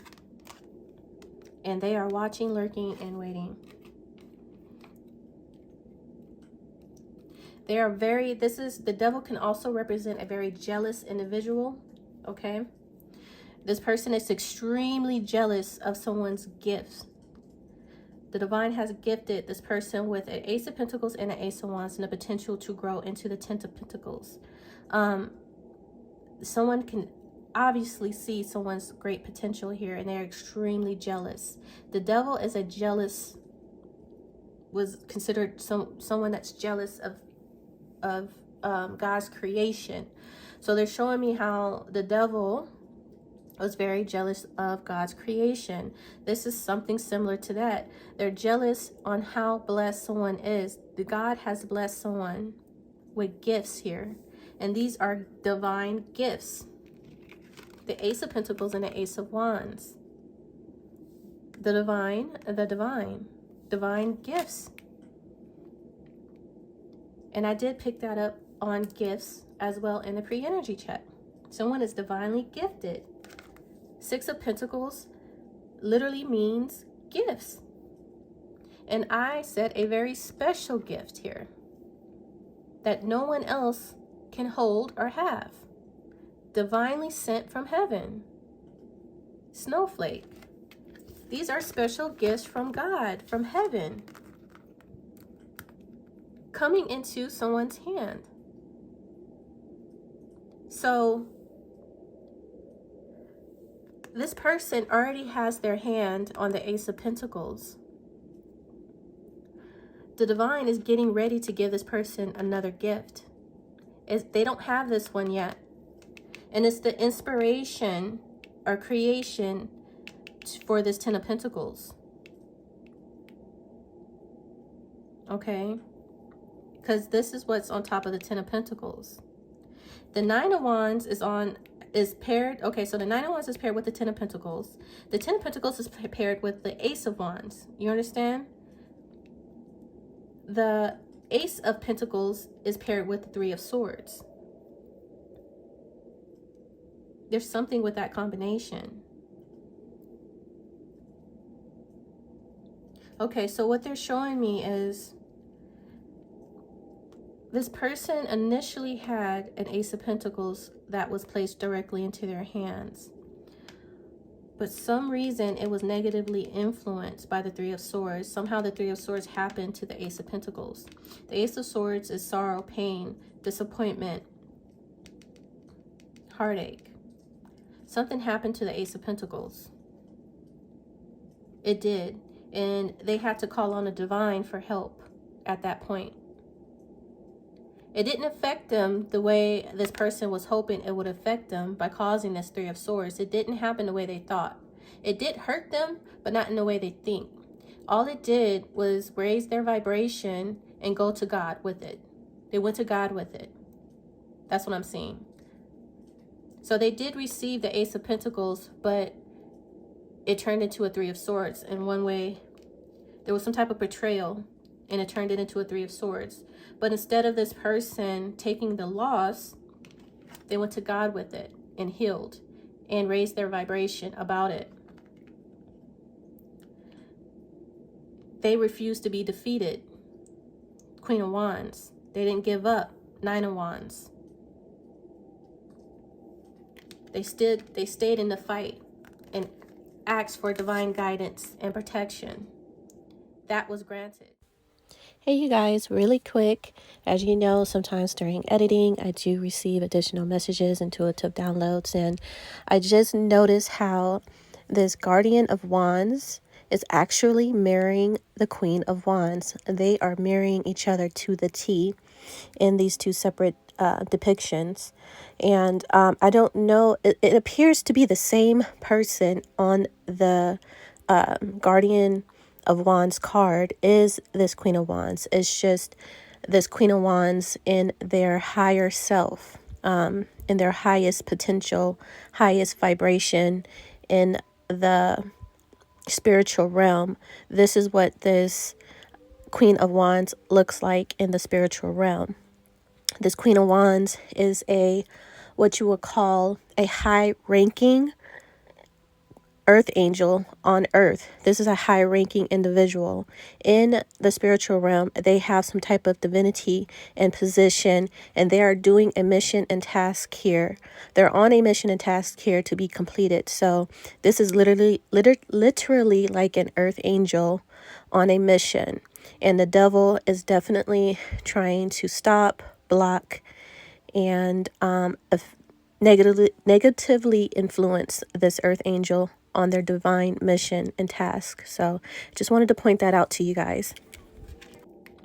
And they are watching, lurking, and waiting. They are very, the devil can also represent a very jealous individual. Okay? This person is extremely jealous of someone's gifts. The divine has gifted this person with an Ace of Pentacles and an Ace of Wands, and the potential to grow into the Ten of Pentacles. Someone can obviously see someone's great potential here, and they're extremely jealous. The devil is was considered someone that's jealous of God's creation. So they're showing me how the devil was very jealous of God's creation. This is something similar to that. They're jealous on how blessed someone is. God has blessed someone with gifts here, and these are divine gifts. The Ace of Pentacles and the Ace of Wands. The divine gifts. And I did pick that up on gifts as well in the pre-energy check. Someone is divinely gifted. Six of Pentacles literally means gifts. And I said a very special gift here that no one else can hold or have. Divinely sent from heaven. Snowflake. These are special gifts from God, from heaven, coming into someone's hand. So this person already has their hand on the Ace of Pentacles. The divine is getting ready to give this person another gift. They don't have this one yet. And it's the inspiration or creation for this Ten of Pentacles. Okay? Because this is what's on top of the Ten of Pentacles. The Nine of Wands is paired. Okay, so the Nine of Wands is paired with the Ten of Pentacles. The Ten of Pentacles is paired with the Ace of Wands. You understand? The Ace of Pentacles is paired with the Three of Swords. There's something with that combination. Okay, so what they're showing me is this person initially had an Ace of Pentacles that was placed directly into their hands. But some reason it was negatively influenced by the Three of Swords. Somehow the Three of Swords happened to the Ace of Pentacles. The Ace of Swords is sorrow, pain, disappointment, heartache. Something happened to the Ace of Pentacles. It did. And they had to call on the divine for help at that point. It didn't affect them the way this person was hoping it would affect them by causing this Three of Swords. It didn't happen the way they thought. It did hurt them, but not in the way they think. All it did was raise their vibration and go to God with it. They went to God with it. That's what I'm seeing. So they did receive the Ace of Pentacles, but it turned into a Three of Swords. In one way, there was some type of betrayal, and it turned it into a Three of Swords. But instead of this person taking the loss, they went to God with it and healed and raised their vibration about it. They refused to be defeated. Queen of Wands. They didn't give up. Nine of Wands. They stayed in the fight and asked for divine guidance and protection. That was granted. Hey you guys, really quick, as you know, sometimes during editing I do receive additional messages, intuitive downloads, and I just noticed how this Guardian of Wands is actually mirroring the Queen of Wands. They are mirroring each other to the T in these two separate depictions. And I don't know, it appears to be the same person on the Guardian of Wands card is this Queen of Wands. It's just this Queen of Wands in their higher self, in their highest potential, highest vibration in the spiritual realm. This is what this Queen of Wands looks like in the spiritual realm. This Queen of Wands is what you would call a high-ranking earth angel on earth. This is a high-ranking individual. In the spiritual realm, they have some type of divinity and position, and they are doing a mission and task here. They're on a mission and task here to be completed. So this is literally like an earth angel on a mission. And the devil is definitely trying to stop, block, and negatively influence this earth angel on their divine mission and task. So just wanted to point that out to you guys.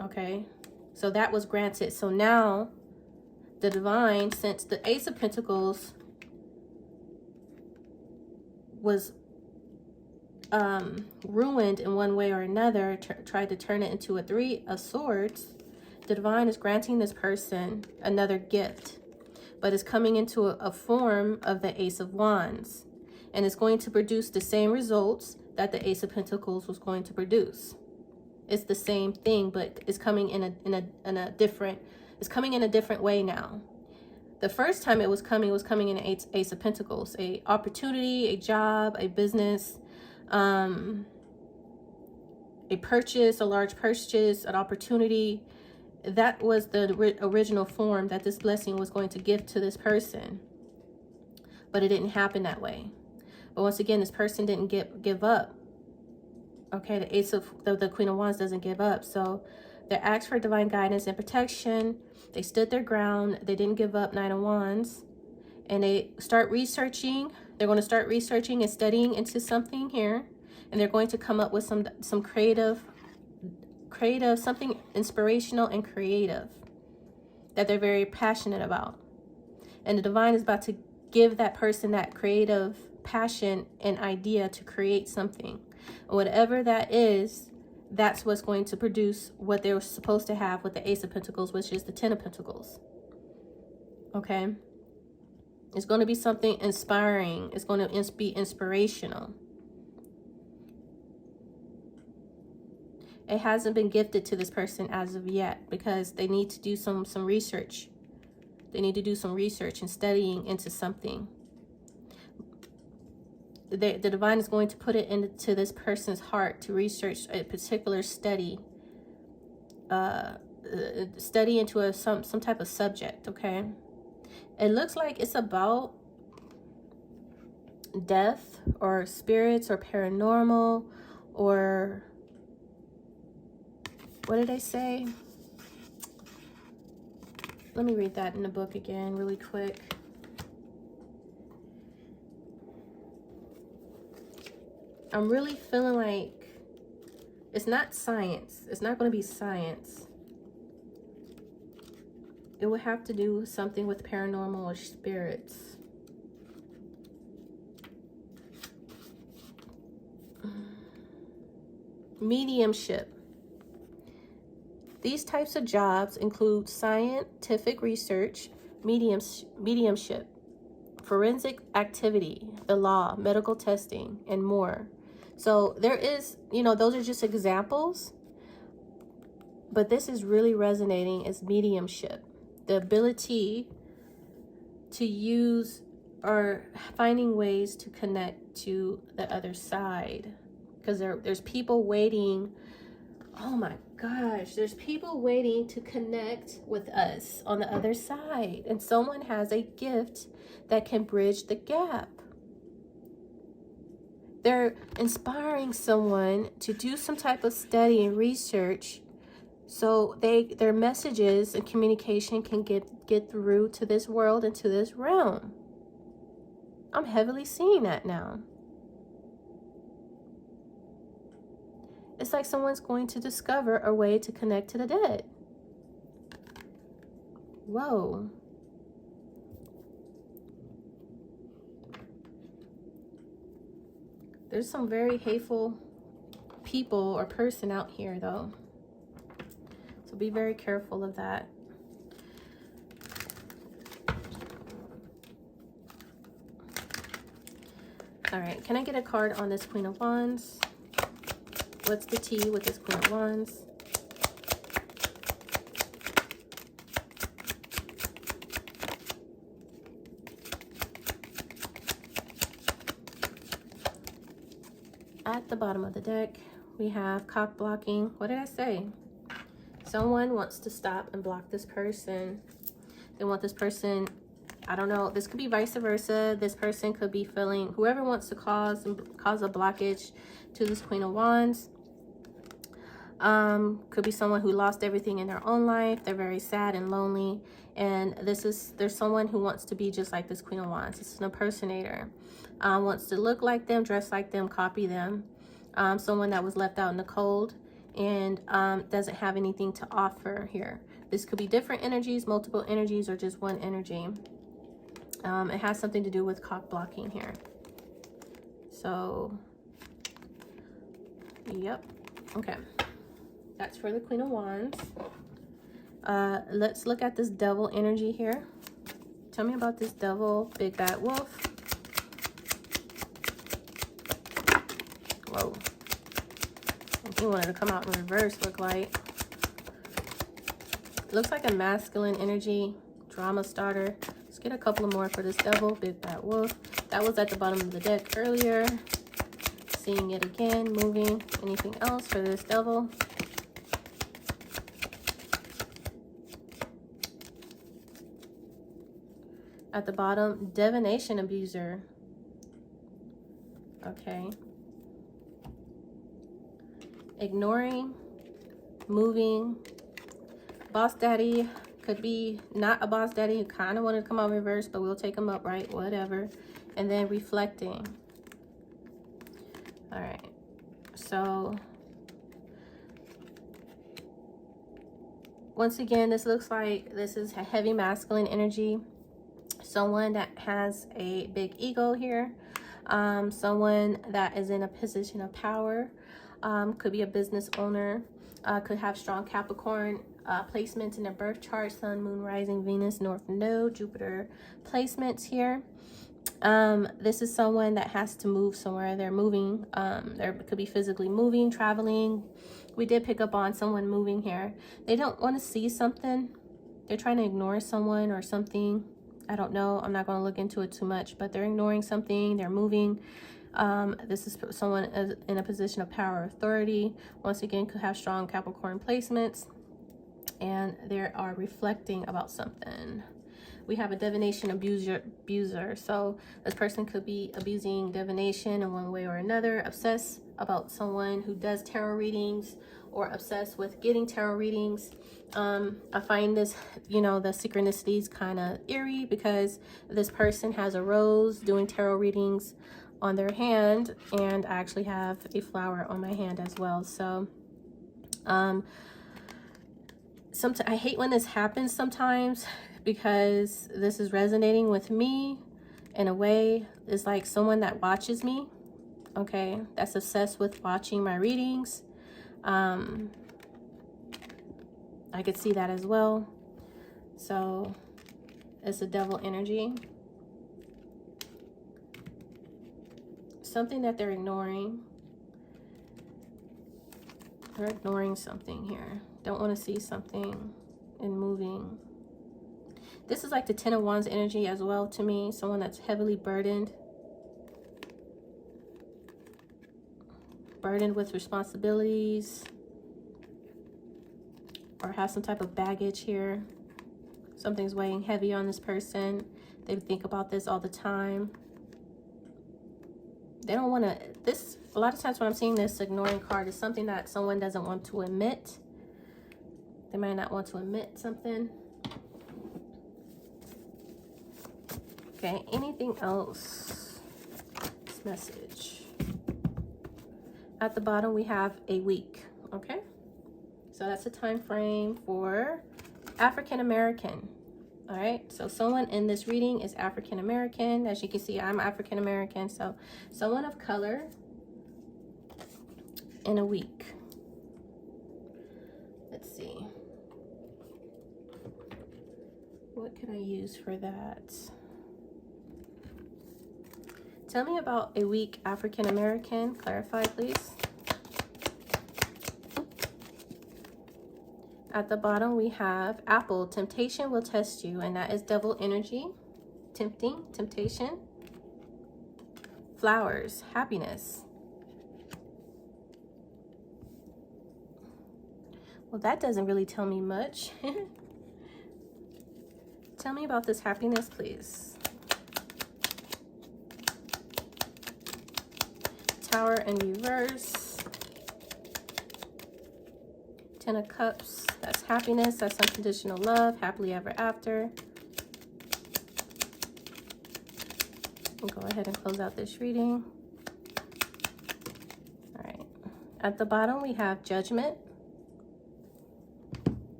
Okay, so that was granted. So now the divine, since the Ace of Pentacles was ruined in one way or another, tried to turn it into a Three of Swords, the divine is granting this person another gift, but it's coming into a form of the Ace of Wands, and it's going to produce the same results that the Ace of Pentacles was going to produce. It's the same thing, but it's coming in a different way now. The first time it was coming in an Ace of Pentacles, a opportunity, a job, a business, a purchase, a large purchase, an opportunity. That was the original form that this blessing was going to give to this person, but it didn't happen that way. But once again, this person didn't give up. Okay, the Ace of the Queen of Wands doesn't give up. So they asked for divine guidance and protection. They stood their ground. They didn't give up. Nine of Wands. And they start researching. They're going to start researching and studying into something here. And they're going to come up with some creative, something inspirational and creative that they're very passionate about. And the divine is about to give that person that creative passion and idea to create something. Whatever that is, that's what's going to produce what they were supposed to have with the Ace of Pentacles, which is the Ten of Pentacles. Okay? It's going to be something inspiring. It's going to be inspirational. It hasn't been gifted to this person as of yet because they need to do some research. They need to do some research and studying into something. The divine is going to put it into this person's heart to research a particular study. Study into some type of subject, okay? It looks like it's about death or spirits or paranormal or... what did I say? Let me read that in the book again really quick. I'm really feeling like it's not science. It's not going to be science. It would have to do something with paranormal or spirits. Mediumship. These types of jobs include scientific research, mediumship, forensic activity, the law, medical testing, and more. So there is, those are just examples, but this is really resonating as mediumship. The ability to use or finding ways to connect to the other side. Because there's people waiting. Oh my gosh, there's people waiting to connect with us on the other side. And someone has a gift that can bridge the gap. They're inspiring someone to do some type of study and research so their messages and communication can get through to this world and to this realm. I'm heavily seeing that now. It's like someone's going to discover a way to connect to the dead. Whoa. There's some very hateful people or person out here, though. So be very careful of that. All right, can I get a card on this Queen of Wands? What's the tea with this Queen of Wands? At the bottom of the deck, we have cock blocking. What did I say? Someone wants to stop and block this person. They want this person, I don't know, this could be vice versa. This person could be feeling, whoever wants to cause a blockage to this Queen of Wands. Could be someone who lost everything in their own life. They're very sad and lonely. And there's someone who wants to be just like this Queen of Wands. It's an impersonator. Wants to look like them, dress like them, copy them. Someone that was left out in the cold and doesn't have anything to offer here. This could be different energies, multiple energies, or just one energy. It has something to do with cock blocking here. So, yep. Okay. That's for the Queen of Wands. Let's look at this devil energy here. Tell me about this devil, big bad wolf. Whoa. He wanted to come out in reverse, look like. Looks like a masculine energy, drama starter. Let's get a couple more for this devil, big bad wolf. That was at the bottom of the deck earlier. Seeing it again, moving. Anything else for this devil? At the bottom, divination abuser. Okay. ignoring, moving. Boss daddy could be not a boss daddy who kind of wanted to come out reverse, but we'll take him upright, whatever. And then reflecting. All right, so once again, this looks like this is a heavy masculine energy. Someone that has a big ego here. Someone that is in a position of power. Could be a business owner. Could have strong Capricorn placements in their birth chart. Sun, moon, rising, Venus, north node, Jupiter placements here. This is someone that has to move somewhere. They're moving. They could be physically moving, traveling. We did pick up on someone moving here. They don't want to see something. They're trying to ignore someone or something. I don't know. I'm not going to look into it too much, but they're ignoring something. They're moving. This is someone in a position of power or authority. Once again, could have strong Capricorn placements. And they are reflecting about something. We have a divination abuser. So this person could be abusing divination in one way or another, obsessed about someone who does tarot readings or obsessed with getting tarot readings. I find this, you know, the synchronicities kind of eerie because this person has a rose doing tarot readings on their hand, and I actually have a flower on my hand as well. So I hate when this happens sometimes, because this is resonating with me in a way. It's like someone that watches me, okay, that's obsessed with watching my readings. I could see that as well. So it's a devil energy. Something that they're ignoring. They're ignoring something here. Don't want to see something and moving. This is like the Ten of Wands energy as well to me. Someone that's heavily burdened. Burdened with responsibilities. Or has some type of baggage here. Something's weighing heavy on this person. They think about this all the time. They don't want to... A lot of times when I'm seeing this ignoring card is something that someone doesn't want to admit. They might not want to admit something. Okay, anything else? This message. At the bottom, we have a week, okay? So that's a time frame for African American. All right, so someone in this reading is African American. As you can see, I'm African American. So someone of color in a week. Let's see. What can I use for that? Tell me about a weak African American. Clarify, please. At the bottom, we have Apple. Temptation will test you, and that is devil energy. Tempting, temptation. Flowers, happiness. Well, that doesn't really tell me much. Tell me about this happiness, please. Tower in reverse. Ten of Cups. That's happiness. That's unconditional love. Happily ever after. We'll go ahead and close out this reading. All right. At the bottom, we have Judgment.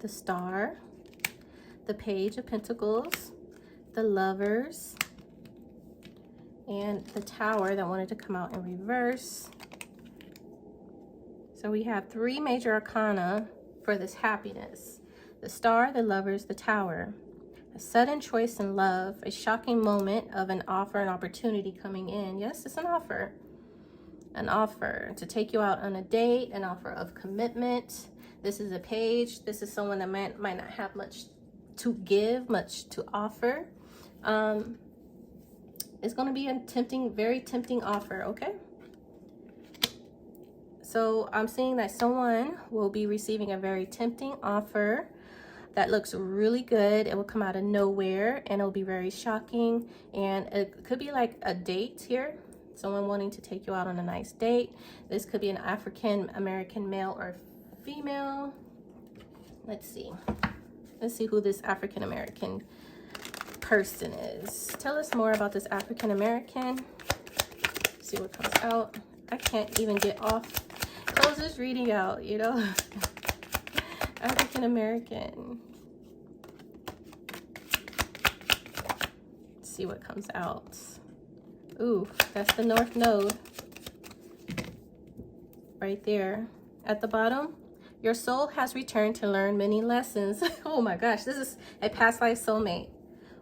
The Star. The Page of Pentacles. The Lovers. And the Tower that wanted to come out in reverse. So we have three major arcana for this happiness. The Star, the Lovers, the Tower. A sudden choice in love. A shocking moment of an offer, an opportunity coming in. Yes, it's an offer. An offer to take you out on a date. An offer of commitment. This is a page. This is someone that might not have much to give, much to offer. It's going to be a tempting, very tempting offer, okay? So I'm seeing that someone will be receiving a very tempting offer that looks really good. It will come out of nowhere and it'll be very shocking. And it could be like a date here. Someone wanting to take you out on a nice date. This could be an African American male or female. Let's see who this African American person is. Tell us more about this African American. See what comes out. I can't even get off. Close this reading out, you know. African American. See what comes out. Ooh, that's the North Node right there at the bottom. Your soul has returned to learn many lessons. Oh my gosh, this is a past life soulmate.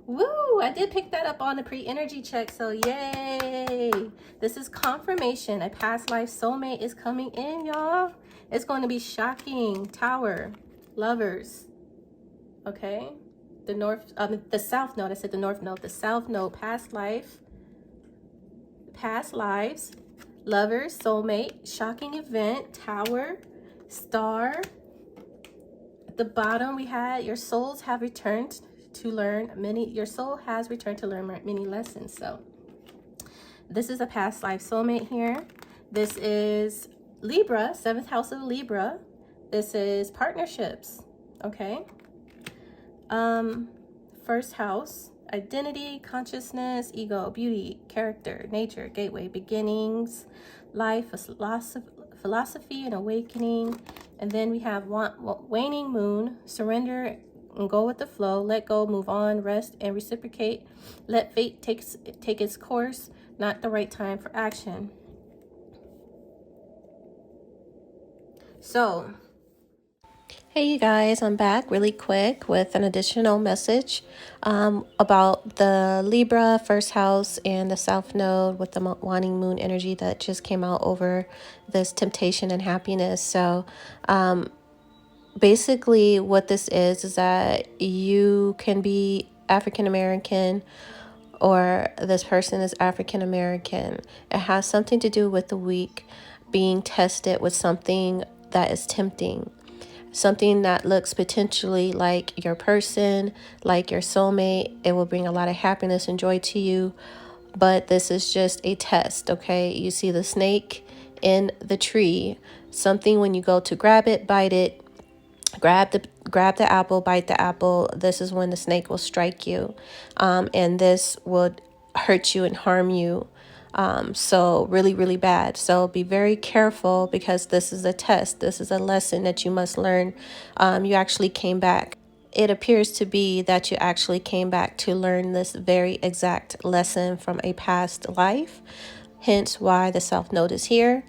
Woo, I did pick that up on the pre-energy check, so yay. This is confirmation. A past life soulmate is coming in, y'all. It's going to be shocking. Tower, lovers, okay? The South Node, I said the North Node. The South Node, past life, past lives, lovers, soulmate, shocking event, tower, star. At the bottom we had your souls have returned to learn many. Your soul has returned to learn many lessons. So this is a past life soulmate here. This is Libra, 7th house of Libra. This is partnerships, okay? First house, identity, consciousness, ego, beauty, character, nature, gateway, beginnings, life, philosophy and awakening. And then we have waning moon, surrender and go with the flow, let go, move on, rest and reciprocate, let fate take its course, not the right time for action. So hey you guys, I'm back really quick with an additional message about the Libra first house and the South Node with the waning moon energy that just came out over this temptation and happiness. So basically what this is that you can be African American or this person is African American. It has something to do with the week being tested with something that is tempting. Something that looks potentially like your person, like your soulmate. It will bring a lot of happiness and joy to you. But this is just a test, okay? You see the snake in the tree. Something when you go to grab it, bite it, grab the apple, bite the apple. This is when the snake will strike you. And this would hurt you and harm you. So really, really bad. So be very careful because this is a test. This is a lesson that you must learn. You actually came back. It appears to be that you actually came back to learn this very exact lesson from a past life. Hence why the South Node is here.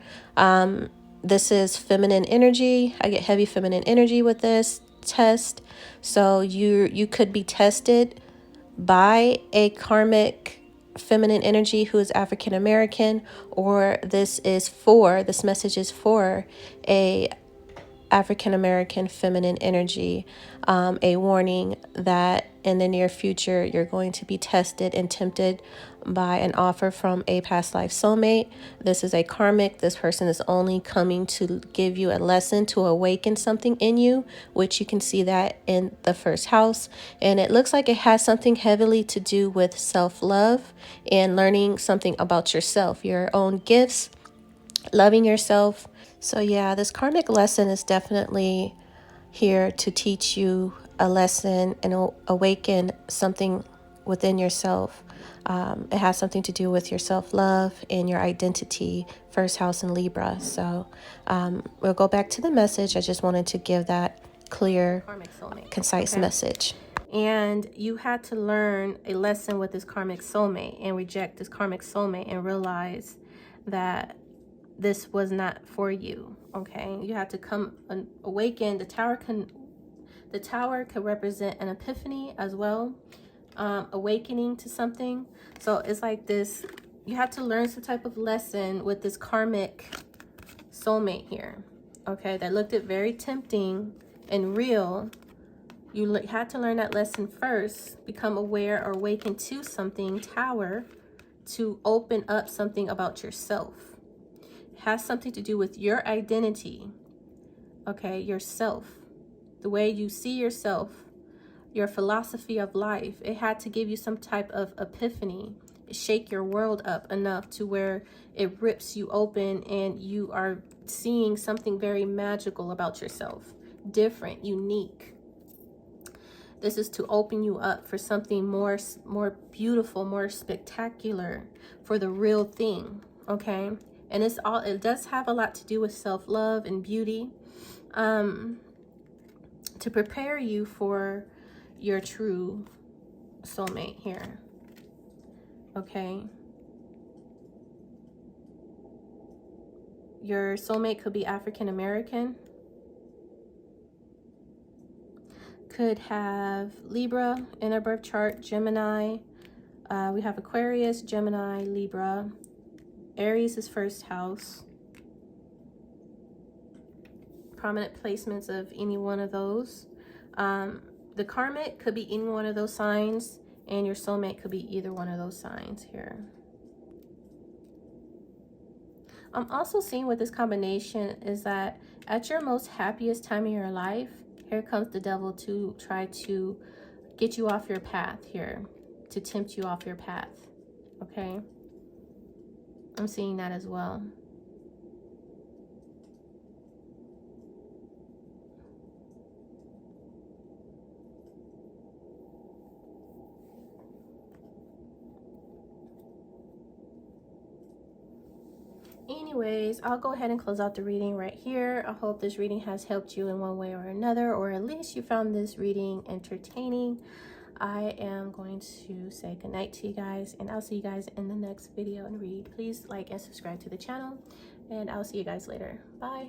This is feminine energy. I get heavy feminine energy with this test. So you could be tested by a karmic feminine energy who is African American, or this message is for a African American feminine energy, a warning that in the near future you're going to be tested and tempted by an offer from a past life soulmate. This is a karmic. This person is only coming to give you a lesson, to awaken something in you, which you can see that in the first house. And it looks like it has something heavily to do with self-love and learning something about yourself, your own gifts, loving yourself. So yeah, this karmic lesson is definitely here to teach you a lesson and awaken something within yourself. It has something to do with your self-love and your identity, first house in Libra. So we'll go back to the message. I just wanted to give that clear, concise message. And you had to learn a lesson with this karmic soulmate and reject this karmic soulmate and realize that this was not for you. Okay, you have to come awaken. The tower could represent an epiphany as well, awakening to something. So it's like this, you have to learn some type of lesson with this karmic soulmate here, okay, that looked at very tempting and real. You had to learn that lesson first, become aware or awaken to something, tower, to open up something about yourself. It has something to do with your identity, okay, yourself, the way you see yourself, your philosophy of life. It had to give you some type of epiphany shake your world up enough to where it rips you open and you are seeing something very magical about yourself, different, unique. This is to open you up for something more beautiful, more spectacular, for the real thing, okay? And it does have a lot to do with self-love and beauty, to prepare you for your true soulmate here, okay? Your soulmate could be African American, could have Libra in their birth chart, Gemini. We have Aquarius, Gemini, Libra. Aries is first house. Prominent placements of any one of those. The karmic could be any one of those signs, and your soulmate could be either one of those signs here. I'm also seeing with this combination is that at your most happiest time in your life, here comes the devil to try to get you off your path here, to tempt you off your path, okay? I'm seeing that as well. Anyways, I'll go ahead and close out the reading right here. I hope this reading has helped you in one way or another, or at least you found this reading entertaining. I am going to say goodnight to you guys, and I'll see you guys in the next video and read. Please like and subscribe to the channel, and I'll see you guys later. Bye.